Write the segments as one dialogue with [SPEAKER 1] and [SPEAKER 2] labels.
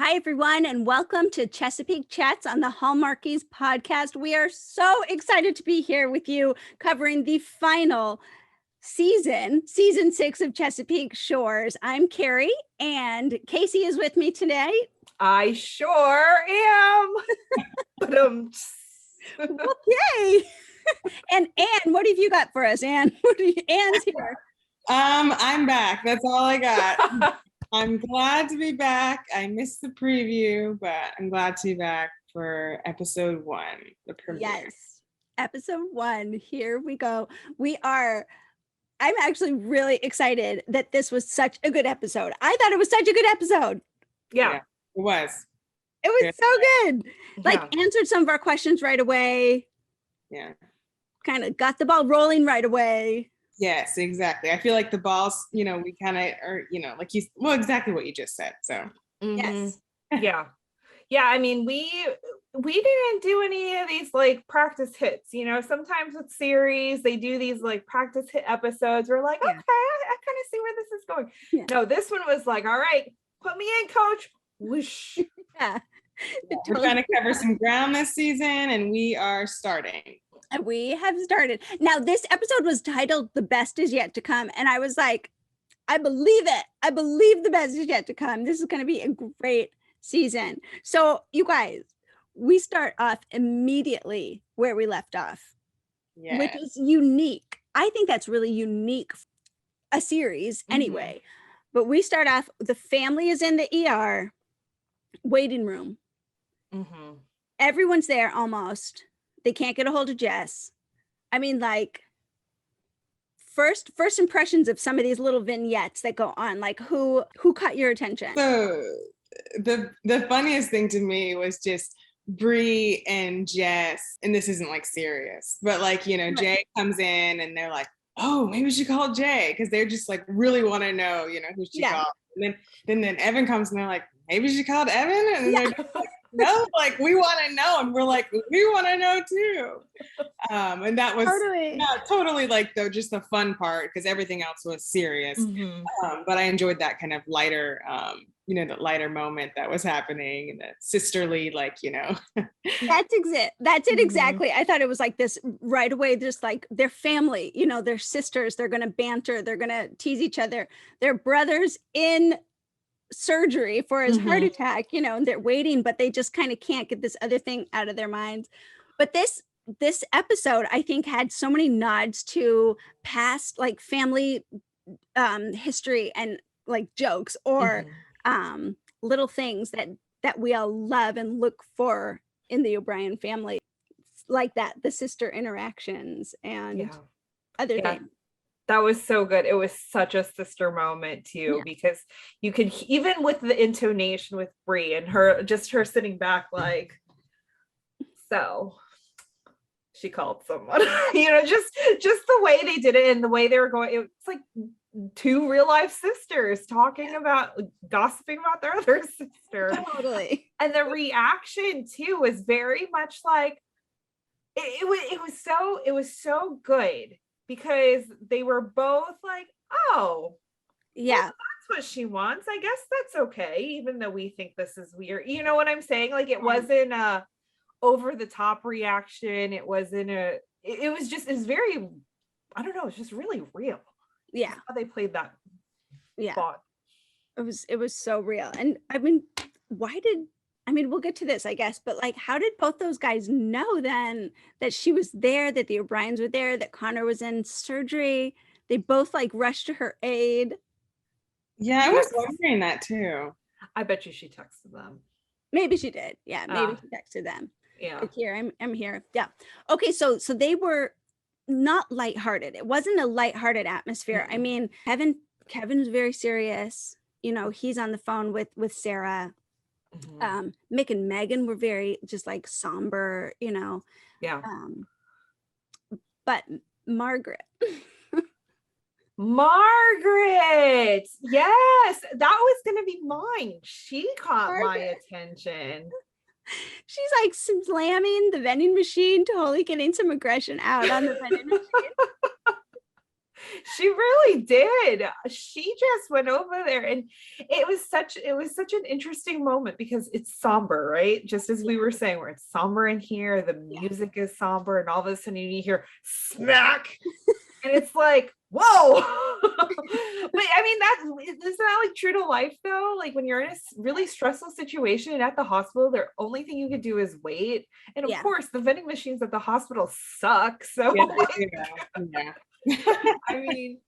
[SPEAKER 1] Hi, everyone, and welcome to Chesapeake Chats on the Hallmarkies podcast. We are so excited to be here with you covering the final season 6 of Chesapeake Shores. I'm Kari, and Kaycee is with me today.
[SPEAKER 2] I sure am.
[SPEAKER 1] Okay. And Ann, what have you got for us, Ann? Ann's here.
[SPEAKER 3] I'm back. That's all I got. I'm glad to be back. I missed the preview, but I'm glad to be back for episode 1, the premiere.
[SPEAKER 1] Yes, episode 1. Here we go. I'm actually really excited that this was such a good episode. I thought it was such a good episode.
[SPEAKER 2] Yeah,
[SPEAKER 3] it was.
[SPEAKER 1] It was so good. Like, answered some of our questions right away.
[SPEAKER 3] Yeah.
[SPEAKER 1] Kind of got the ball rolling right away.
[SPEAKER 3] Yes, exactly. I feel like the balls, we kind of are, like exactly what you just said. So
[SPEAKER 1] yes.
[SPEAKER 2] Yeah. I mean, we didn't do any of these like practice hits, sometimes with series, they do these like practice hit episodes. We're like, okay, I kind of see where this is going. Yeah. No, this one was like, all right, put me in, coach. Whoosh.
[SPEAKER 1] Yeah.
[SPEAKER 3] We're trying to cover some ground this season, and we are starting.
[SPEAKER 1] We have started. Now, this episode was titled The Best Is Yet to Come. And I was like, I believe it. I believe the best is yet to come. This is going to be a great season. So you guys, we start off immediately where we left off, which is unique. I think that's really unique, a series anyway. But we start off, the family is in the ER waiting room. Everyone's there almost. They can't get a hold of Jess. I mean, like, first impressions of some of these little vignettes that go on, like who caught your attention?
[SPEAKER 3] So the funniest thing to me was just Brie and Jess, and this isn't like serious, but like, Jay comes in and they're like, oh, maybe she called Jay, because they're just like really want to know, who she called. And then Evan comes and they're like, maybe she called Evan, and they're just like, no, like, we want to know, and we're like, we want to know too. And that was totally like just the fun part, because everything else was serious. But I enjoyed that kind of lighter, the lighter moment that was happening, and the sisterly, like,
[SPEAKER 1] That's it exactly. I thought it was like this right away, just like their family, they're sisters, they're gonna banter, they're gonna tease each other, they're brothers in surgery for his heart attack, and they're waiting, but they just kind of can't get this other thing out of their minds. But this episode, I think, had so many nods to past like family history and like jokes or little things that we all love and look for in the O'Brien family, like that, the sister interactions and other things.
[SPEAKER 2] That was so good. It was such a sister moment too, because you could, even with the intonation with Brie and her sitting back like, so she called someone, just the way they did it and the way they were going. It's like two real life sisters talking about, gossiping about their other sister.
[SPEAKER 1] Totally.
[SPEAKER 2] And the reaction too was very much like, it was so good. Because they were both like, oh, well, that's what she wants. I guess that's okay, even though we think this is weird. You know what I'm saying? Like, it wasn't a over the top reaction. It wasn't it's very, I don't know, it's just really real.
[SPEAKER 1] Yeah.
[SPEAKER 2] How they played that.
[SPEAKER 1] Yeah.
[SPEAKER 2] Spot.
[SPEAKER 1] It was so real. And I mean, we'll get to this, I guess, but like, how did both those guys know then that she was there, that the O'Briens were there, that Connor was in surgery? They both like rushed to her aid.
[SPEAKER 3] Yeah, I was wondering that too.
[SPEAKER 2] I bet you she texted them.
[SPEAKER 1] Maybe she did. Yeah, maybe she texted them.
[SPEAKER 2] Yeah.
[SPEAKER 1] Like, here, I'm here. Yeah. Okay, so they were not lighthearted. It wasn't a lighthearted atmosphere. I mean, Kevin's very serious. He's on the phone with Sarah. Mick and Megan were very just like somber, but Margaret,
[SPEAKER 2] yes, that was gonna be mine. She caught my attention.
[SPEAKER 1] She's like slamming the vending machine, totally getting some aggression out on the vending machine.
[SPEAKER 2] She really did. She just went over there, and it was such an interesting moment because it's somber, right? Just as we were saying, where it's somber in here, the music is somber, and all of a sudden you hear smack, and it's like, whoa. But I mean, isn't that like true to life though? Like when you're in a really stressful situation and at the hospital, the only thing you could do is wait. And of course, the vending machines at the hospital suck. So I mean,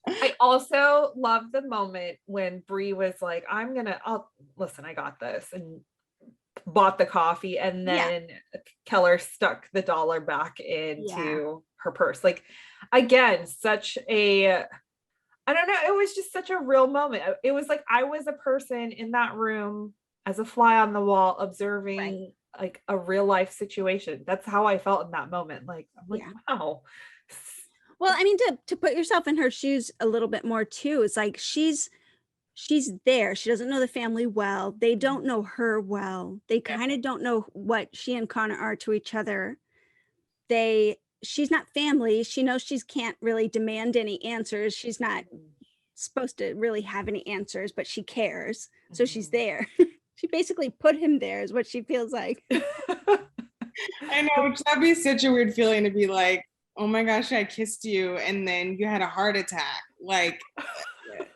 [SPEAKER 2] I also love the moment when Brie was like, I'll listen, I got this, and bought the coffee, and then Keller stuck the dollar back into her purse. Like, again, such a, I don't know, it was just such a real moment. It was like I was a person in that room as a fly on the wall observing like a real life situation. That's how I felt in that moment. Like, I'm like, wow.
[SPEAKER 1] Well, I mean, to put yourself in her shoes a little bit more too, it's like she's there. She doesn't know the family well. They don't know her well. They kind of don't know what she and Connor are to each other. She's not family. She knows she can't really demand any answers. She's not supposed to really have any answers, but she cares. So she's there. She basically put him there is what she feels like.
[SPEAKER 3] I know, that'd be such a weird feeling to be like, oh my gosh, I kissed you and then you had a heart attack. Like,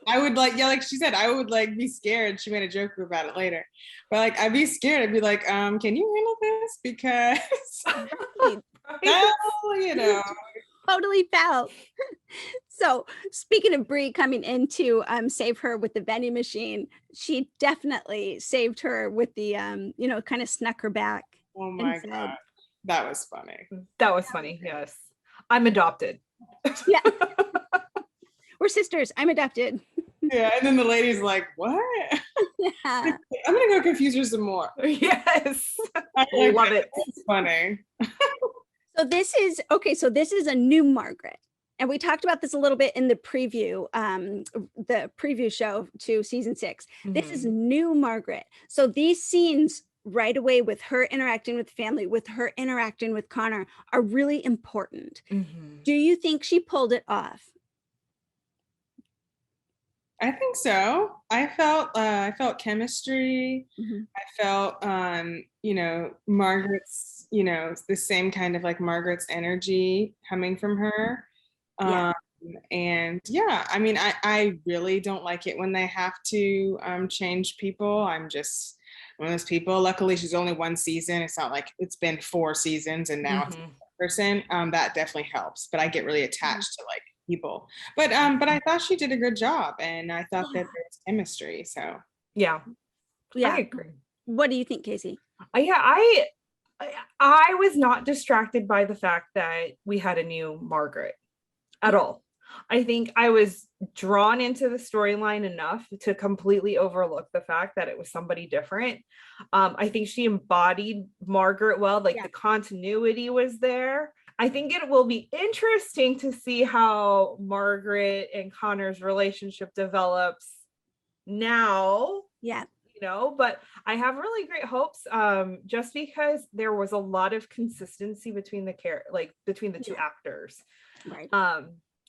[SPEAKER 3] I would like, like she said, I would like be scared. She made a joke about it later, but like, I'd be scared. I'd be like, can you handle this? Because you know,
[SPEAKER 1] totally felt. So speaking of Brie coming in to save her with the vending machine, she definitely saved her with the kind of snuck her back.
[SPEAKER 3] Oh my God. That was funny.
[SPEAKER 2] That was funny. Yes. I'm adopted.
[SPEAKER 1] Yeah. We're sisters. I'm adopted.
[SPEAKER 3] Yeah. And then the lady's like, what?
[SPEAKER 1] Yeah.
[SPEAKER 3] I'm going to go confuse her some more.
[SPEAKER 2] Yes.
[SPEAKER 3] I love it. It's funny.
[SPEAKER 1] So this is a new Margaret. And we talked about this a little bit in the preview show to season 6. Mm-hmm. This is new Margaret. So these scenes right away with her interacting with family, with her interacting with Connor are really important. Mm-hmm. Do you think she pulled it off?
[SPEAKER 3] I think so. I felt chemistry. Mm-hmm. I felt, Margaret's, the same kind of like Margaret's energy coming from her. And I mean, I really don't like it when they have to change people. I'm just one of those people. Luckily, she's only one season. It's not like it's been 4 seasons and now it's a person. That definitely helps. But I get really attached to like people. But I thought she did a good job, and I thought that there was chemistry. So
[SPEAKER 2] yeah, I agree.
[SPEAKER 1] What do you think, Kaycee?
[SPEAKER 2] I was not distracted by the fact that we had a new Margaret at all. I think I was drawn into the storyline enough to completely overlook the fact that it was somebody different. I think she embodied Margaret well, like the continuity was there. I think it will be interesting to see how Margaret and Connor's relationship develops now.
[SPEAKER 1] Yeah.
[SPEAKER 2] But I have really great hopes just because there was a lot of consistency between the two actors.
[SPEAKER 1] Right.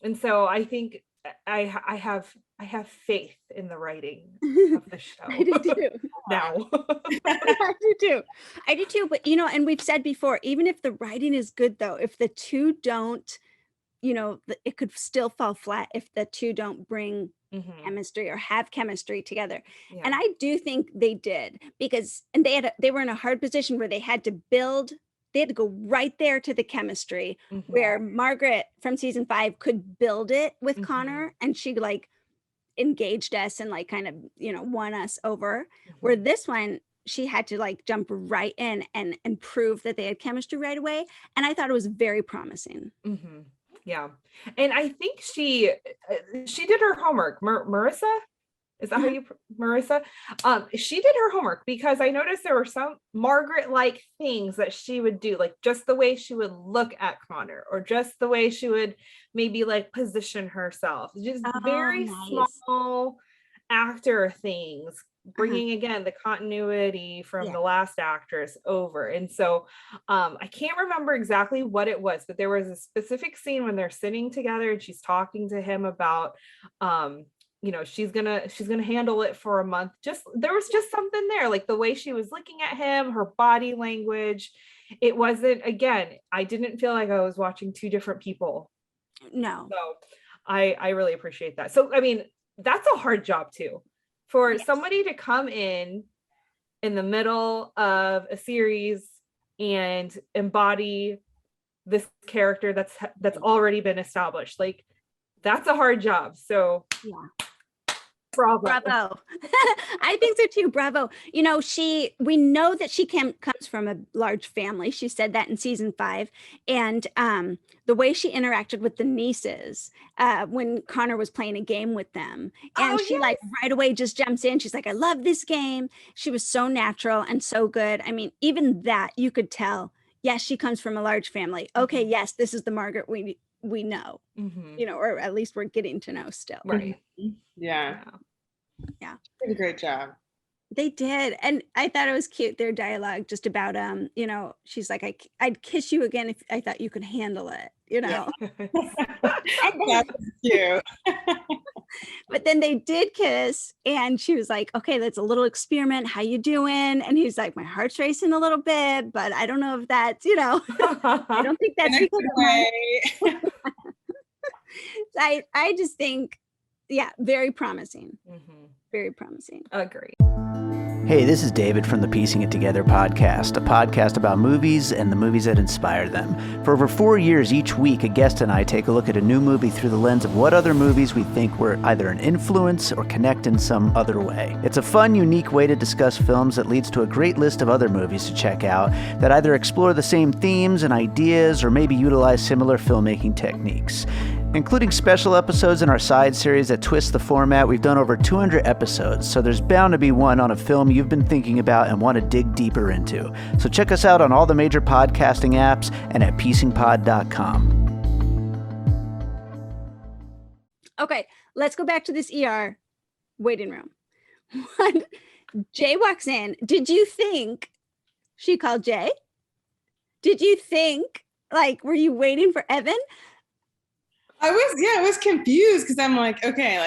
[SPEAKER 2] And so I think I have faith in the writing of the show.
[SPEAKER 1] I do too.
[SPEAKER 2] Now.
[SPEAKER 1] I do too. But and we've said before, even if the writing is good though, if the two don't, it could still fall flat if the two don't bring chemistry or have chemistry together. Yeah. And I do think they did, because they were in a hard position where they had to go right there to the chemistry where Margaret from season 5 could build it with Connor, and she like engaged us and like kind of, won us over, where this one, she had to like jump right in and prove that they had chemistry right away. And I thought it was very promising.
[SPEAKER 2] Mm-hmm. Yeah. And I think she did her homework. Marissa? Is that how you, Marissa? She did her homework, because I noticed there were some Margaret-like things that she would do, like just the way she would look at Connor, or just the way she would maybe like position herself. Just very small actor things bringing again the continuity from the last actress over. And so I can't remember exactly what it was, but there was a specific scene when they're sitting together and she's talking to him about you know, she's gonna handle it for a month. Just there was just something there, like the way she was looking at him, her body language. It wasn't, again, I didn't feel like I was watching two different people.
[SPEAKER 1] No.
[SPEAKER 2] So I really appreciate that. So I mean, that's a hard job too, for somebody to come in the middle of a series and embody this character that's already been established. Like, that's a hard job. So
[SPEAKER 1] Bravo. I think so too. Bravo. You know, we know that she comes from a large family. She said that in season 5. And the way she interacted with the nieces when Connor was playing a game with them. And she like right away just jumps in. She's like, I love this game. She was so natural and so good. I mean, even that you could tell, yes, she comes from a large family. Okay, yes, this is the Margaret we know, you know, or at least we're getting to know still.
[SPEAKER 2] Right.
[SPEAKER 3] Yeah. Did a great job.
[SPEAKER 1] They did. And I thought it was cute, their dialogue just about you know, she's like, I'd kiss you again if I thought you could handle it, you know.
[SPEAKER 3] That's cute.
[SPEAKER 1] But then they did kiss and she was like, okay, that's a little experiment. How you doing? And he's like, my heart's racing a little bit, but I don't know if that's, you know, I don't think that's because of I just think, very promising. Very promising.
[SPEAKER 2] Agree.
[SPEAKER 4] Hey, this is David from the Piecing It Together podcast, a podcast about movies and the movies that inspire them. For over 4 years, each week, a guest and I take a look at a new movie through the lens of what other movies we think were either an influence or connect in some other way. It's a fun, unique way to discuss films that leads to a great list of other movies to check out that either explore the same themes and ideas or maybe utilize similar filmmaking techniques. Including special episodes in our side series that twist the format, we've done over 200 episodes, so there's bound to be one on a film you've been thinking about and want to dig deeper into. So check us out on all the major podcasting apps and at piecingpod.com.
[SPEAKER 1] Okay, let's go back to this ER waiting room. When Jay walks in, did you think she called Jay? Did you think, like, were you waiting for Evan?
[SPEAKER 3] I was confused because I'm like, okay,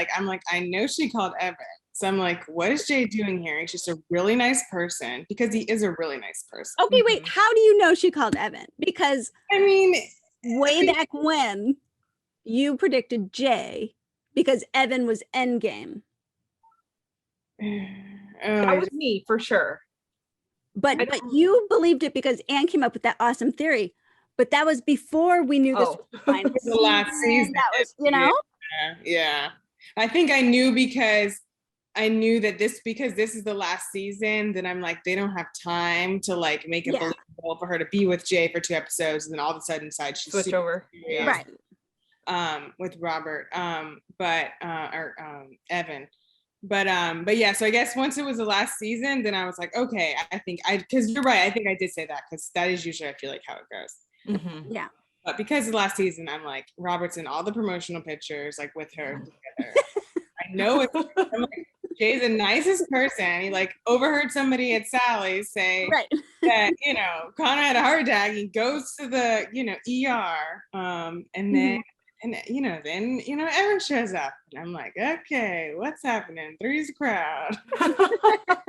[SPEAKER 3] I know she called Evan. So I'm like, what is Jay doing here? He's just a really nice person, because he is a really nice person.
[SPEAKER 1] Okay, wait, how do you know she called Evan? Because way back when you predicted Jay because Evan was endgame.
[SPEAKER 2] That was me for sure.
[SPEAKER 1] But you believed it because Ann came up with that awesome theory. But that was before we knew this was
[SPEAKER 3] the last season.
[SPEAKER 1] That was, you know?
[SPEAKER 3] Yeah. I think I knew because I knew that because this is the last season, then I'm like, they don't have time to like make it believable for her to be with Jay for 2 episodes, and then all of a sudden decide she's
[SPEAKER 2] switch over.
[SPEAKER 1] Right.
[SPEAKER 3] With Robert, Evan. But yeah, so I guess once it was the last season, then I was like, okay, because you're right. I think I did say that, because that is usually, I feel like, how it goes.
[SPEAKER 1] Yeah.
[SPEAKER 3] But because of the last season, I'm like, Robert's in all the promotional pictures, like with her together. I know I'm like, Jay's the nicest person. He like overheard somebody at Sally's say that, you know, Connor had a heart attack. He goes to the, you know, ER. And then, Evan shows up. And I'm like, okay, what's happening? Three's a crowd.
[SPEAKER 2] But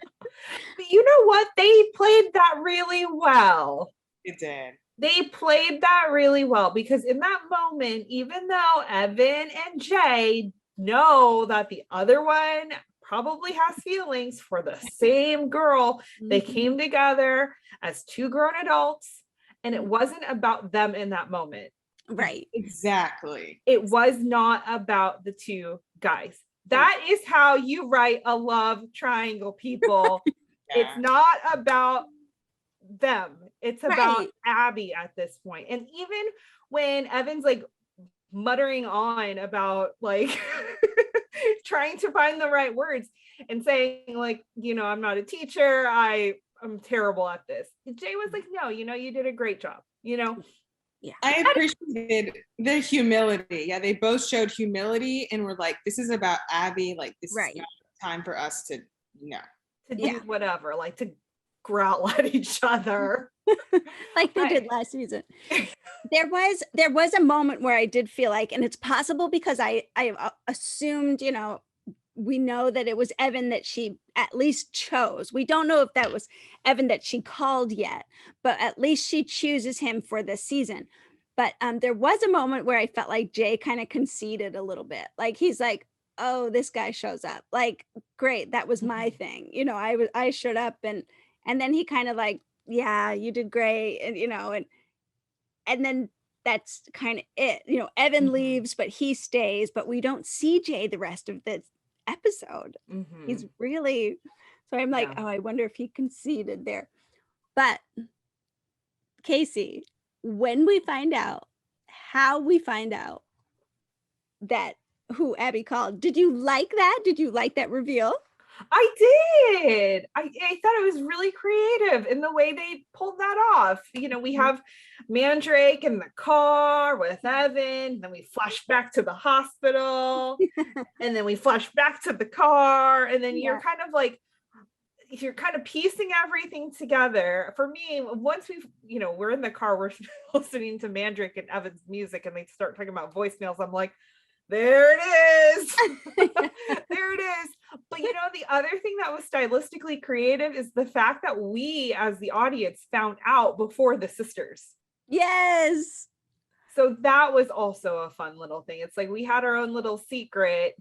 [SPEAKER 2] you know what? They played that really well.
[SPEAKER 3] It did.
[SPEAKER 2] They played that really well, because in that moment, even though Evan and Jay know that the other one probably has feelings for the same girl, they came together as 2 grown adults, and it wasn't about them in that moment.
[SPEAKER 1] Right.
[SPEAKER 3] Exactly.
[SPEAKER 2] It was not about the 2 guys. That is how you write a love triangle, people. It's not about them. It's about Abby at this point. And even when Evan's like muttering on about like trying to find the right words and saying like, you know, I'm not a teacher, I'm terrible at this, Jay was like, no, you know, you did a great job, you know.
[SPEAKER 1] Yeah,
[SPEAKER 3] I appreciated the humility. Yeah, they both showed humility and were like, this is about Abby, like this is not time for us to no.
[SPEAKER 2] To do whatever, like to growl at each other.
[SPEAKER 1] Like they did last season. There was a moment where I did feel like, and it's possible because I assumed, you know, we know that it was Evan that she at least chose. We don't know if that was Evan that she called yet, but at least she chooses him for this season. But there was a moment where I felt like Jay kind of conceded a little bit. Like he's like, oh, this guy shows up. Like, great, that was my thing. You know, I showed up and then he kind of like, yeah, you did great. And, you know, and then that's kind of it. You know, Evan leaves, but he stays, but we don't see Jay the rest of this episode. He's really, so I'm like, oh, I wonder if he conceded there. But Kaycee, when we find out how we find out that who Abby called, did you like that? Did you like that reveal?
[SPEAKER 2] I did. I thought it was really creative in the way they pulled that off. You know, we have Mandrake in the car with Evan, then we flash back to the hospital, and then we flash back to the car, and then you're kind of like, you're kind of piecing everything together. For me, once we've, you know, we're in the car, we're listening to Mandrake and Evan's music, and they start talking about voicemails. I'm like, there it is. There it is. But you know, the other thing that was stylistically creative is the fact that we as the audience found out before the sisters.
[SPEAKER 1] Yes.
[SPEAKER 2] So that was also a fun little thing. It's like we had our own little secret.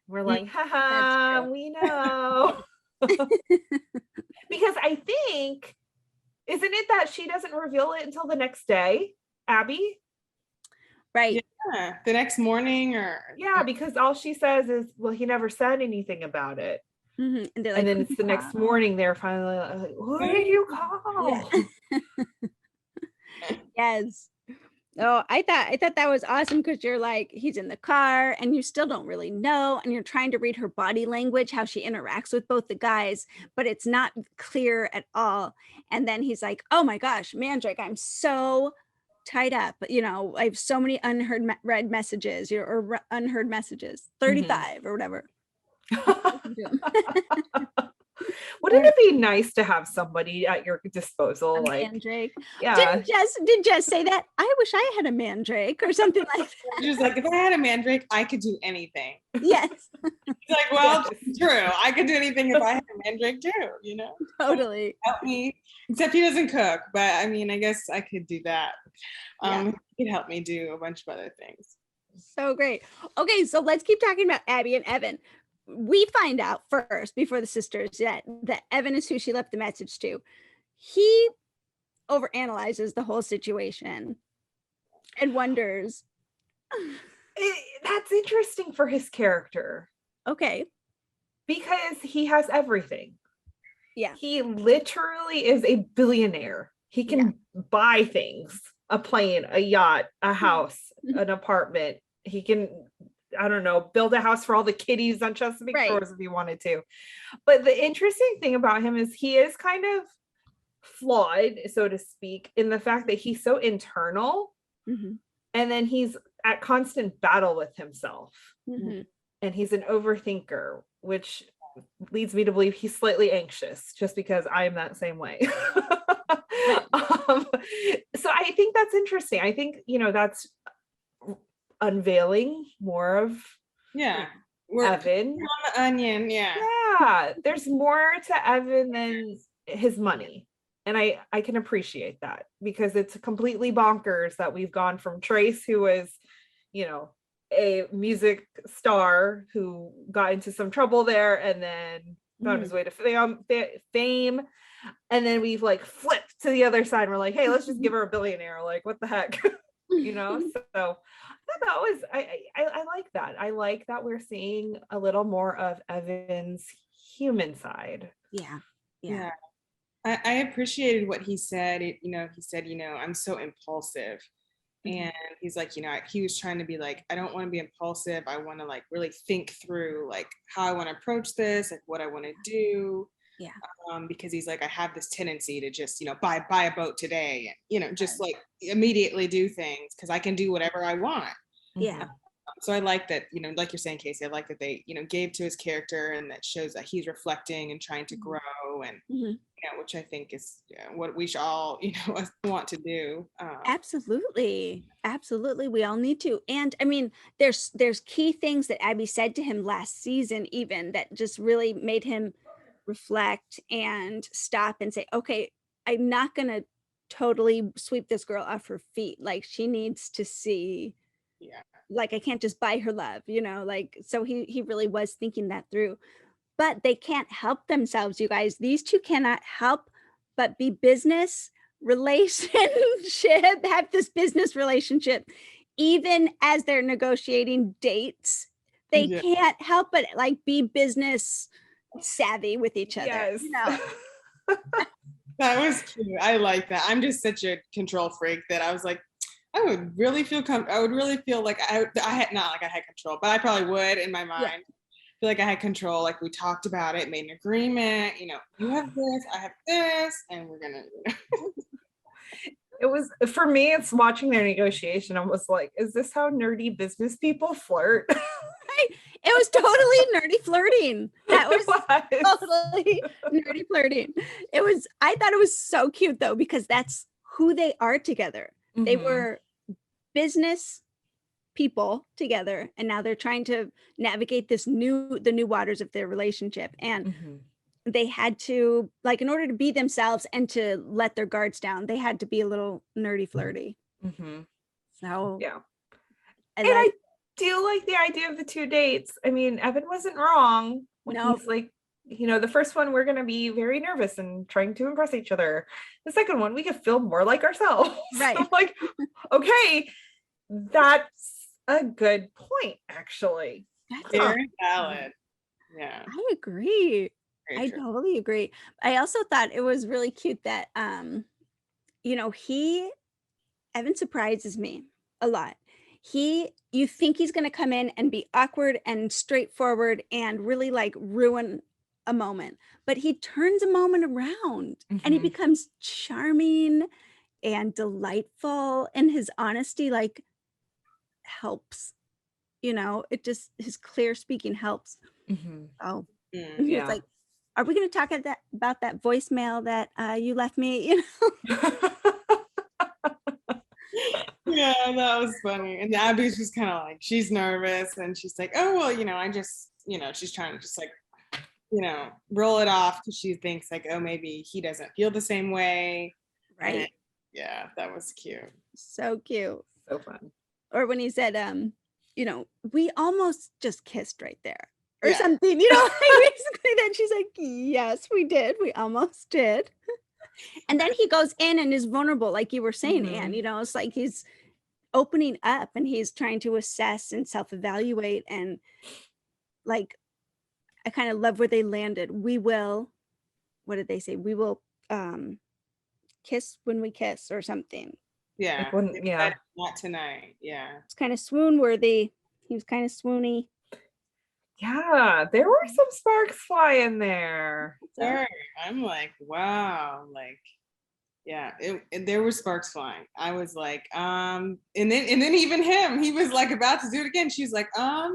[SPEAKER 2] We're like, haha, we know. Because I think, isn't it that she doesn't reveal it until the next day, Abby?
[SPEAKER 1] Right.
[SPEAKER 3] Yeah, the next morning
[SPEAKER 2] because all she says is, well, he never said anything about it.
[SPEAKER 1] And, like,
[SPEAKER 2] and then it's the next morning they're finally like, who did you call?
[SPEAKER 1] Yes. Oh, I thought that was awesome because you're like, he's in the car and you still don't really know, and you're trying to read her body language, how she interacts with both the guys, but it's not clear at all. And then he's like, oh my gosh, Mandrake, I'm so tied up, you know, I have so many read messages or unheard messages, 35 or whatever.
[SPEAKER 2] Wouldn't it be nice to have somebody at your disposal, like
[SPEAKER 1] Mandrake?
[SPEAKER 2] Yeah.
[SPEAKER 1] Did Jess say that? I wish I had a Mandrake or something like that.
[SPEAKER 3] She's like, if I had a Mandrake, I could do anything.
[SPEAKER 1] Yes.
[SPEAKER 3] It's like, well, true. I could do anything if I had a Mandrake too, you know?
[SPEAKER 1] Totally.
[SPEAKER 3] Help me. Except he doesn't cook, but I mean, I guess I could do that. He could help me do a bunch of other things.
[SPEAKER 1] So great. Okay, so let's keep talking about Abby and Evan. We find out first, before the sisters, that Evan is who she left the message to. He overanalyzes the whole situation and wonders.
[SPEAKER 2] That's interesting for his character.
[SPEAKER 1] Okay.
[SPEAKER 2] Because he has everything.
[SPEAKER 1] Yeah.
[SPEAKER 2] He literally is a billionaire. He can buy things, a plane, a yacht, a house, an apartment. He can, I don't know, build a house for all the kitties on Chesapeake Shores if he wanted to. But the interesting thing about him is he is kind of flawed, so to speak, in the fact that he's so internal, and then he's at constant battle with himself. And he's an overthinker, which leads me to believe he's slightly anxious, just because I am that same way. So I think that's interesting. I think, you know, that's unveiling more of
[SPEAKER 3] we're
[SPEAKER 2] Evan
[SPEAKER 3] on the onion.
[SPEAKER 2] There's more to Evan than his money, and I can appreciate that, because it's completely bonkers that we've gone from Trace, who was, you know, a music star who got into some trouble there and then found his way to fame, and then we've like flipped to the other side. We're like, hey, let's just give her a billionaire, like what the heck. You know, so that was I like that. I like that we're seeing a little more of Evan's human side.
[SPEAKER 3] Yeah. I appreciated what he said. He said, I'm so impulsive. And he's like, he was trying to be like, I don't want to be impulsive. I want to like really think through like how I want to approach this, like what I want to do. Because he's like, I have this tendency to just, buy a boat today and, just like immediately do things because I can do whatever I want. So I like that, you know, like you're saying, Kaycee, I like that they, you know, gave to his character, and that shows that he's reflecting and trying to grow, and you know, which I think is what we should all, you know, want to do.
[SPEAKER 1] Absolutely. We all need to. And I mean, there's key things that Abby said to him last season, even, that just really made him reflect and stop and say, okay, I'm not going to totally sweep this girl off her feet. Like, she needs to see, like, I can't just buy her love, you know, like, so he really was thinking that through. But they can't help themselves, you guys. These two cannot help but be business relationship, have this business relationship, even as they're negotiating dates. They can't help but like be business savvy with each other.
[SPEAKER 2] Yes.
[SPEAKER 1] You know?
[SPEAKER 3] That was cute. I like that. I'm just such a control freak that I was like, I would really feel I would really feel like I had, not like I had control, but I probably would in my mind. Feel like I had control, like we talked about it, made an agreement, you know, you have this, I have this, and we're gonna, you know.
[SPEAKER 2] It was, for me, it's watching their negotiation. I was like, is this how nerdy business people flirt?
[SPEAKER 1] It was totally nerdy flirting. That was totally nerdy flirting. I thought it was so cute though, because that's who they are together. They were business people together, and now they're trying to navigate the new waters of their relationship, and they had to, like, in order to be themselves and to let their guards down, they had to be a little nerdy flirty. So
[SPEAKER 2] yeah, I do like the idea of the 2 dates. I mean, Evan wasn't wrong when he's like, you know, the first one we're going to be very nervous and trying to impress each other. The second one we could feel more like ourselves.
[SPEAKER 1] Right.
[SPEAKER 2] I'm like, okay, that's a good point, actually.
[SPEAKER 1] That's
[SPEAKER 3] very valid. Yeah,
[SPEAKER 1] I agree. I totally agree. I also thought it was really cute that you know, Evan surprises me a lot. You think he's going to come in and be awkward and straightforward and really like ruin a moment, but he turns a moment around and he becomes charming and delightful, and his honesty like helps, you know, it just, his clear speaking helps. Oh, he was like, are we going to talk about that voicemail that you left me, you know?
[SPEAKER 3] Yeah, that was funny. And Abby's just kind of like, she's nervous, and she's like, oh, well, you know, I just, you know, she's trying to just like, you know, roll it off, because she thinks like, oh, maybe he doesn't feel the same way.
[SPEAKER 1] Right.
[SPEAKER 3] And yeah, that was cute.
[SPEAKER 1] So cute.
[SPEAKER 2] So fun.
[SPEAKER 1] Or when he said, you know, we almost just kissed right there or something, you know, like basically then she's like, yes, we did. We almost did. And then he goes in and is vulnerable, like you were saying, Anne, you know, it's like he's opening up and he's trying to assess and self-evaluate, and like, I kind of love where they landed. We will, what did they say? We will kiss when we kiss or something.
[SPEAKER 3] Yeah.
[SPEAKER 2] Like
[SPEAKER 3] not tonight. Yeah.
[SPEAKER 1] It's kind of swoon worthy. He was kind of swoony.
[SPEAKER 2] Yeah, there were some sparks flying there.
[SPEAKER 3] Sure. I'm like, wow, like, yeah, there were sparks flying. I was like, and then even him, he was like about to do it again. She's like, no,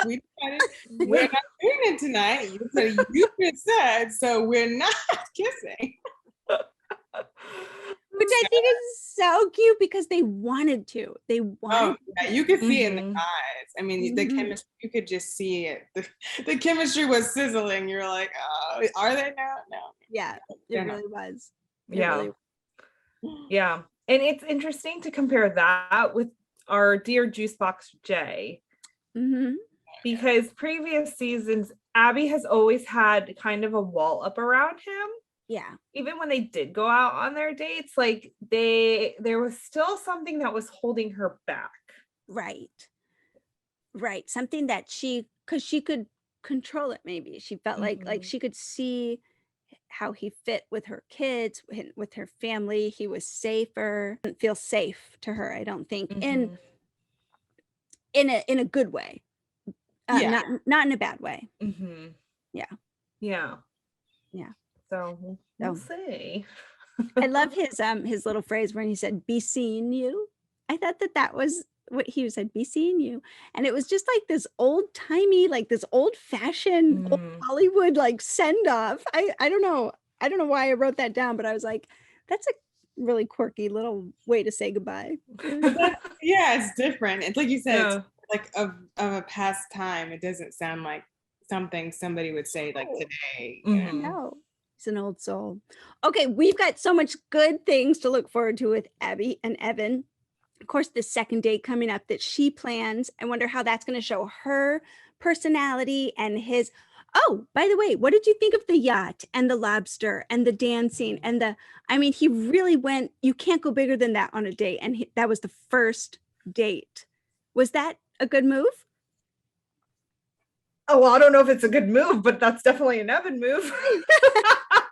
[SPEAKER 3] we're not doing it tonight. You just said, so we're not kissing.
[SPEAKER 1] Which I think is so cute because they wanted to. They wanted.
[SPEAKER 3] Oh, yeah, you could see it in the eyes. I mean, the chemistry, you could just see it. The chemistry was sizzling. You're like, oh, are they now? No.
[SPEAKER 1] Yeah, it really was.
[SPEAKER 2] Yeah. And it's interesting to compare that with our dear Juicebox Jay. Because previous seasons, Abby has always had kind of a wall up around him.
[SPEAKER 1] Yeah.
[SPEAKER 2] Even when they did go out on their dates, like there was still something that was holding her back.
[SPEAKER 1] Right. Something that because she could control it. Maybe she felt like she could see how he fit with her kids, with her family. He was safer. Didn't feel safe to her, I don't think, in a good way. Not in a bad way.
[SPEAKER 2] Yeah. So we'll see.
[SPEAKER 1] I love his little phrase when he said, "Be seeing you." I thought that was what he said, be seeing you. And it was just like this old timey, like this old fashioned old Hollywood like send off. I don't know. I don't know why I wrote that down, but I was like, that's a really quirky little way to say goodbye.
[SPEAKER 3] Yeah, it's different. It's like you said,
[SPEAKER 2] Yeah.
[SPEAKER 3] it's like of a past time. It doesn't sound like something somebody would say like today. You know?
[SPEAKER 1] No, he's an old soul. Okay, we've got so much good things to look forward to with Abby and Evan. Of course, the second date coming up that she plans. I wonder how that's going to show her personality and his. Oh, by the way, what did you think of the yacht and the lobster and the dancing and I mean, he really went, you can't go bigger than that on a date. And that was the first date. Was that a good move?
[SPEAKER 2] Oh, well, I don't know if it's a good move, but that's definitely an Evan move.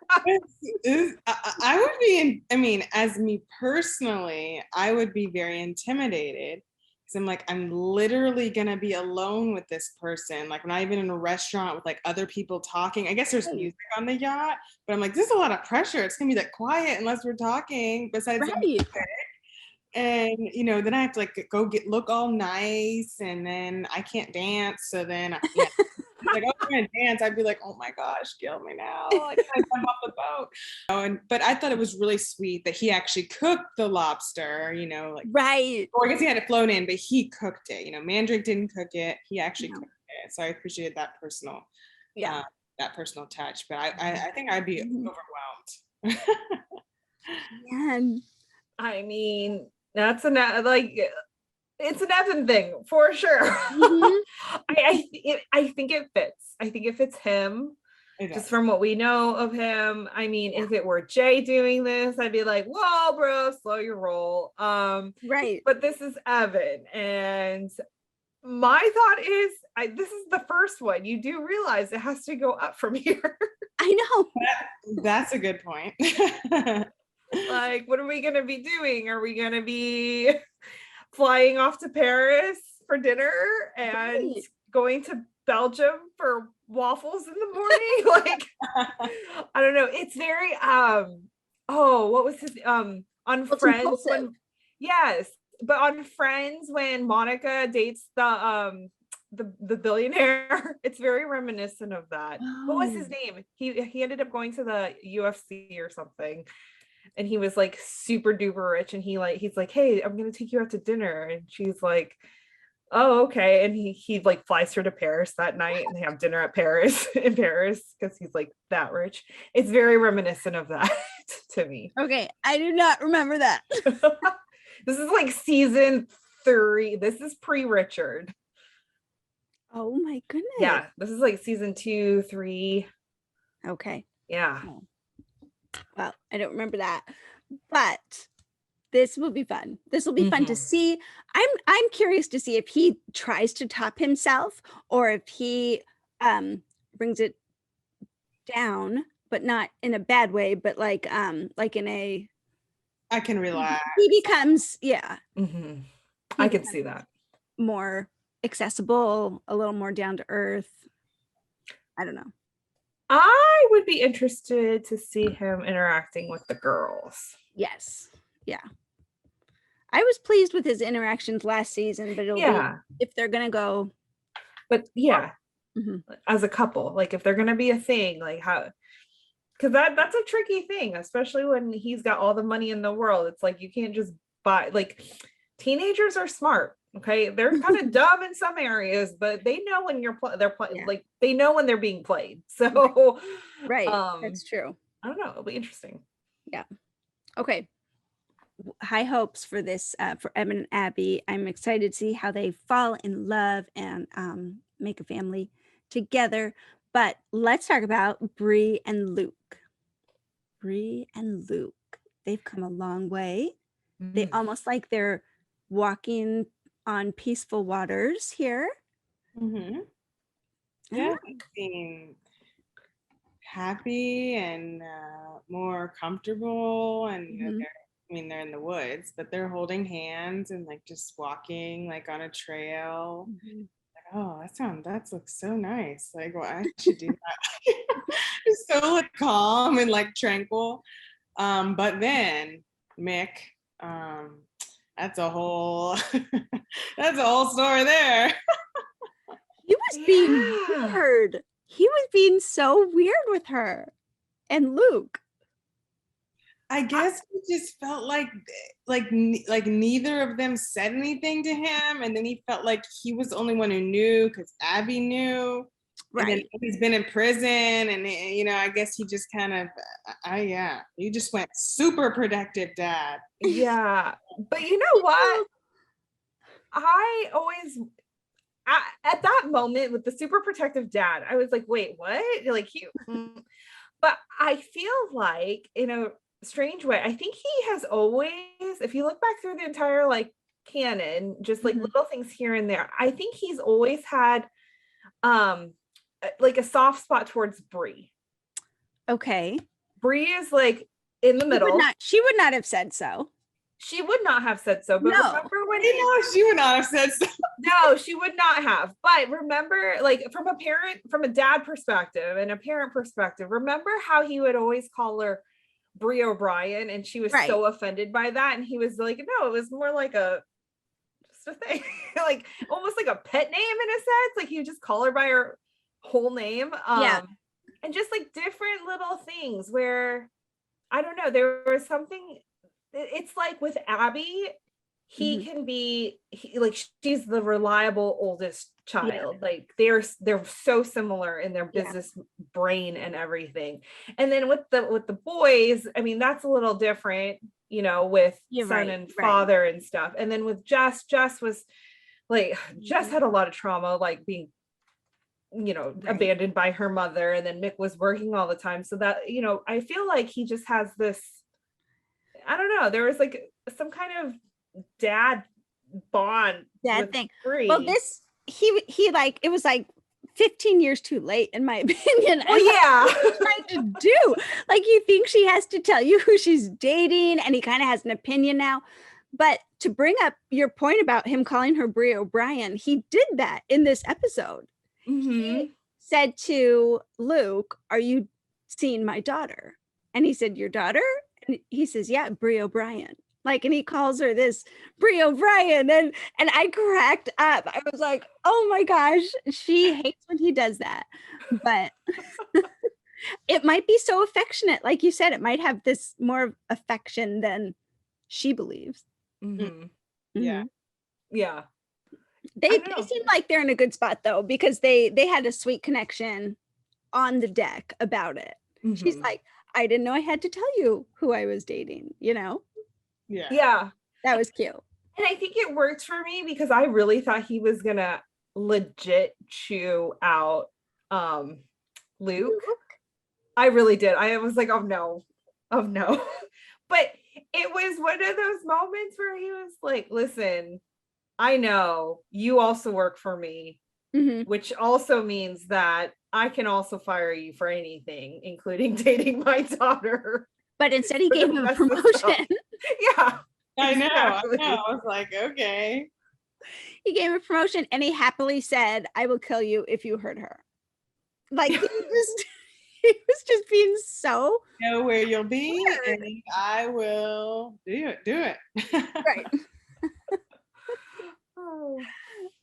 [SPEAKER 3] I would be, I mean, as me personally, I would be very intimidated because I'm like, I'm literally gonna be alone with this person. Like, we're not even in a restaurant with like other people talking. I guess there's music on the yacht, but I'm like, this is a lot of pressure. It's gonna be like quiet unless we're talking. Besides the music. And you know, then I have to like go look all nice, and then I can't dance. So then, like, oh, I'm gonna dance. I'd be like, oh my gosh, kill me now! I can't jump off the boat. But I thought it was really sweet that he actually cooked the lobster. You know, like
[SPEAKER 1] right.
[SPEAKER 3] Or I guess he had it flown in, but he cooked it. You know, Mandrake didn't cook it. He actually cooked it. So I appreciated that personal, that personal touch. But I think I'd be overwhelmed.
[SPEAKER 1] Man.
[SPEAKER 2] I mean, that's it's an Evan thing for sure. I think it fits. I think it fits him. Just from what we know of him. I mean, if it were Jay doing this, I'd be like, whoa, bro, slow your roll.
[SPEAKER 1] Right.
[SPEAKER 2] But this is Evan. And my thought is, this is the first one. You do realize it has to go up from here.
[SPEAKER 1] I know.
[SPEAKER 3] That's a good point.
[SPEAKER 2] Like, what are we going to be doing? Are we going to be flying off to Paris for dinner and going to Belgium for waffles in the morning? Like, I don't know. It's very, what was his, on Friends when, yes, but on Friends when Monica dates the billionaire, it's very reminiscent of that. What was his name? He ended up going to the UFC or something. And he was like super duper rich, and he's like, hey, I'm gonna take you out to dinner, and she's like, oh, okay. And he like flies her to Paris that night, and they have dinner at Paris in Paris because he's like that rich. It's very reminiscent of that to me.
[SPEAKER 1] Okay, I do not remember that.
[SPEAKER 2] This is like season 3. This is pre-Richard.
[SPEAKER 1] Oh my goodness.
[SPEAKER 2] Yeah, this is like season 2, 3.
[SPEAKER 1] Okay.
[SPEAKER 2] Yeah.
[SPEAKER 1] Well, I don't remember that, but this will be fun. This will be fun to see. I'm curious to see if he tries to top himself or if he brings it down, but not in a bad way, but like in a
[SPEAKER 3] I can relax.
[SPEAKER 1] He becomes
[SPEAKER 2] I can see that.
[SPEAKER 1] More accessible, a little more down to earth. I don't know.
[SPEAKER 2] I would be interested to see him interacting with the girls.
[SPEAKER 1] Yes. Yeah. I was pleased with his interactions last season, but it'll be if they're going to go.
[SPEAKER 2] But as a couple, like if they're going to be a thing, like how, because that's a tricky thing, especially when he's got all the money in the world. It's like, you can't just buy, like teenagers are smart. Okay. They're kind of dumb in some areas, but they know when they're playing, like they know when they're being played. So,
[SPEAKER 1] right. That's true.
[SPEAKER 2] I don't know. It'll be interesting.
[SPEAKER 1] Yeah. Okay. High hopes for this, for Evan and Abby. I'm excited to see how they fall in love and make a family together. But let's talk about Brie and Luke. Brie and Luke. They've come a long way. They almost like they're walking on peaceful waters here.
[SPEAKER 3] Yeah, being happy and more comfortable, and you know, they're in the woods, but they're holding hands and like just walking like on a trail. Like, oh, that looks so nice. Like, well, I should do that. It's so like calm and like tranquil. But then Mick that's a whole that's a whole story there.
[SPEAKER 1] He was being weird. He was being so weird with her and Luke.
[SPEAKER 3] I guess it just felt like neither of them said anything to him, and then he felt like he was the only one who knew because Abby knew. Right. And then he's been in prison, and I guess he just kind of, he just went super protective dad.
[SPEAKER 2] Yeah, but you know what? I always, at that moment with the super protective dad, I was like, wait, what? Like but I feel like in a strange way, I think he has always, if you look back through the entire like canon, just like little things here and there, I think he's always had like a soft spot towards Brie.
[SPEAKER 1] Okay.
[SPEAKER 2] Brie is like in the middle.
[SPEAKER 1] She would not have said so.
[SPEAKER 2] She would not have said so. But remember when
[SPEAKER 3] she would not have said so.
[SPEAKER 2] No, she would not have. But remember, like from a dad perspective and a parent perspective, remember how he would always call her Brie O'Brien, and she was so offended by that, and he was like, no, it was more like just a thing, like almost like a pet name in a sense. Like he would just call her by her whole name. And just like different little things where I don't know, there was something. It's like with Abby, he can be like, she's the reliable oldest child. Like they're so similar in their business brain and everything. And then with the boys, I mean, that's a little different, with son and father and stuff. And then with Jess was like, Jess had a lot of trauma, like being abandoned by her mother, and then Mick was working all the time, so that I feel like he just has this, I don't know, there was like some kind of dad
[SPEAKER 1] thing. Brie. Well, this he like, it was like 15 years too late in my opinion.
[SPEAKER 2] Well, yeah.
[SPEAKER 1] What he's trying to do, like, you think she has to tell you who she's dating, and he kind of has an opinion now. But to bring up your point about him calling her Brie O'Brien, he did that in this episode. He said to Luke, "Are you seeing my daughter?" And he said, "Your daughter?" And he says, "Yeah, Brie O'Brien." Like, and he calls her this Brie O'Brien, and I cracked up. I was like, "Oh my gosh, she hates when he does that." But it might be so affectionate, like you said. It might have this more affection than she believes.
[SPEAKER 2] Yeah.
[SPEAKER 1] They seem like they're in a good spot though, because they had a sweet connection on the deck about it. She's like, "I didn't know I had to tell you who I was dating,"
[SPEAKER 2] Yeah.
[SPEAKER 1] That was cute.
[SPEAKER 2] And I think it worked for me because I really thought he was gonna legit chew out Luke. I really did. I was like, oh no. But it was one of those moments where he was like, "Listen, I know you also work for me, which also means that I can also fire you for anything, including dating my daughter."
[SPEAKER 1] But instead he gave him a promotion.
[SPEAKER 2] Yeah.
[SPEAKER 3] I know. I was like, okay.
[SPEAKER 1] He gave him a promotion, and he happily said, "I will kill you if you hurt her." Like, he was just being so,
[SPEAKER 3] know where you'll be, weird. And I will do it.
[SPEAKER 1] Right.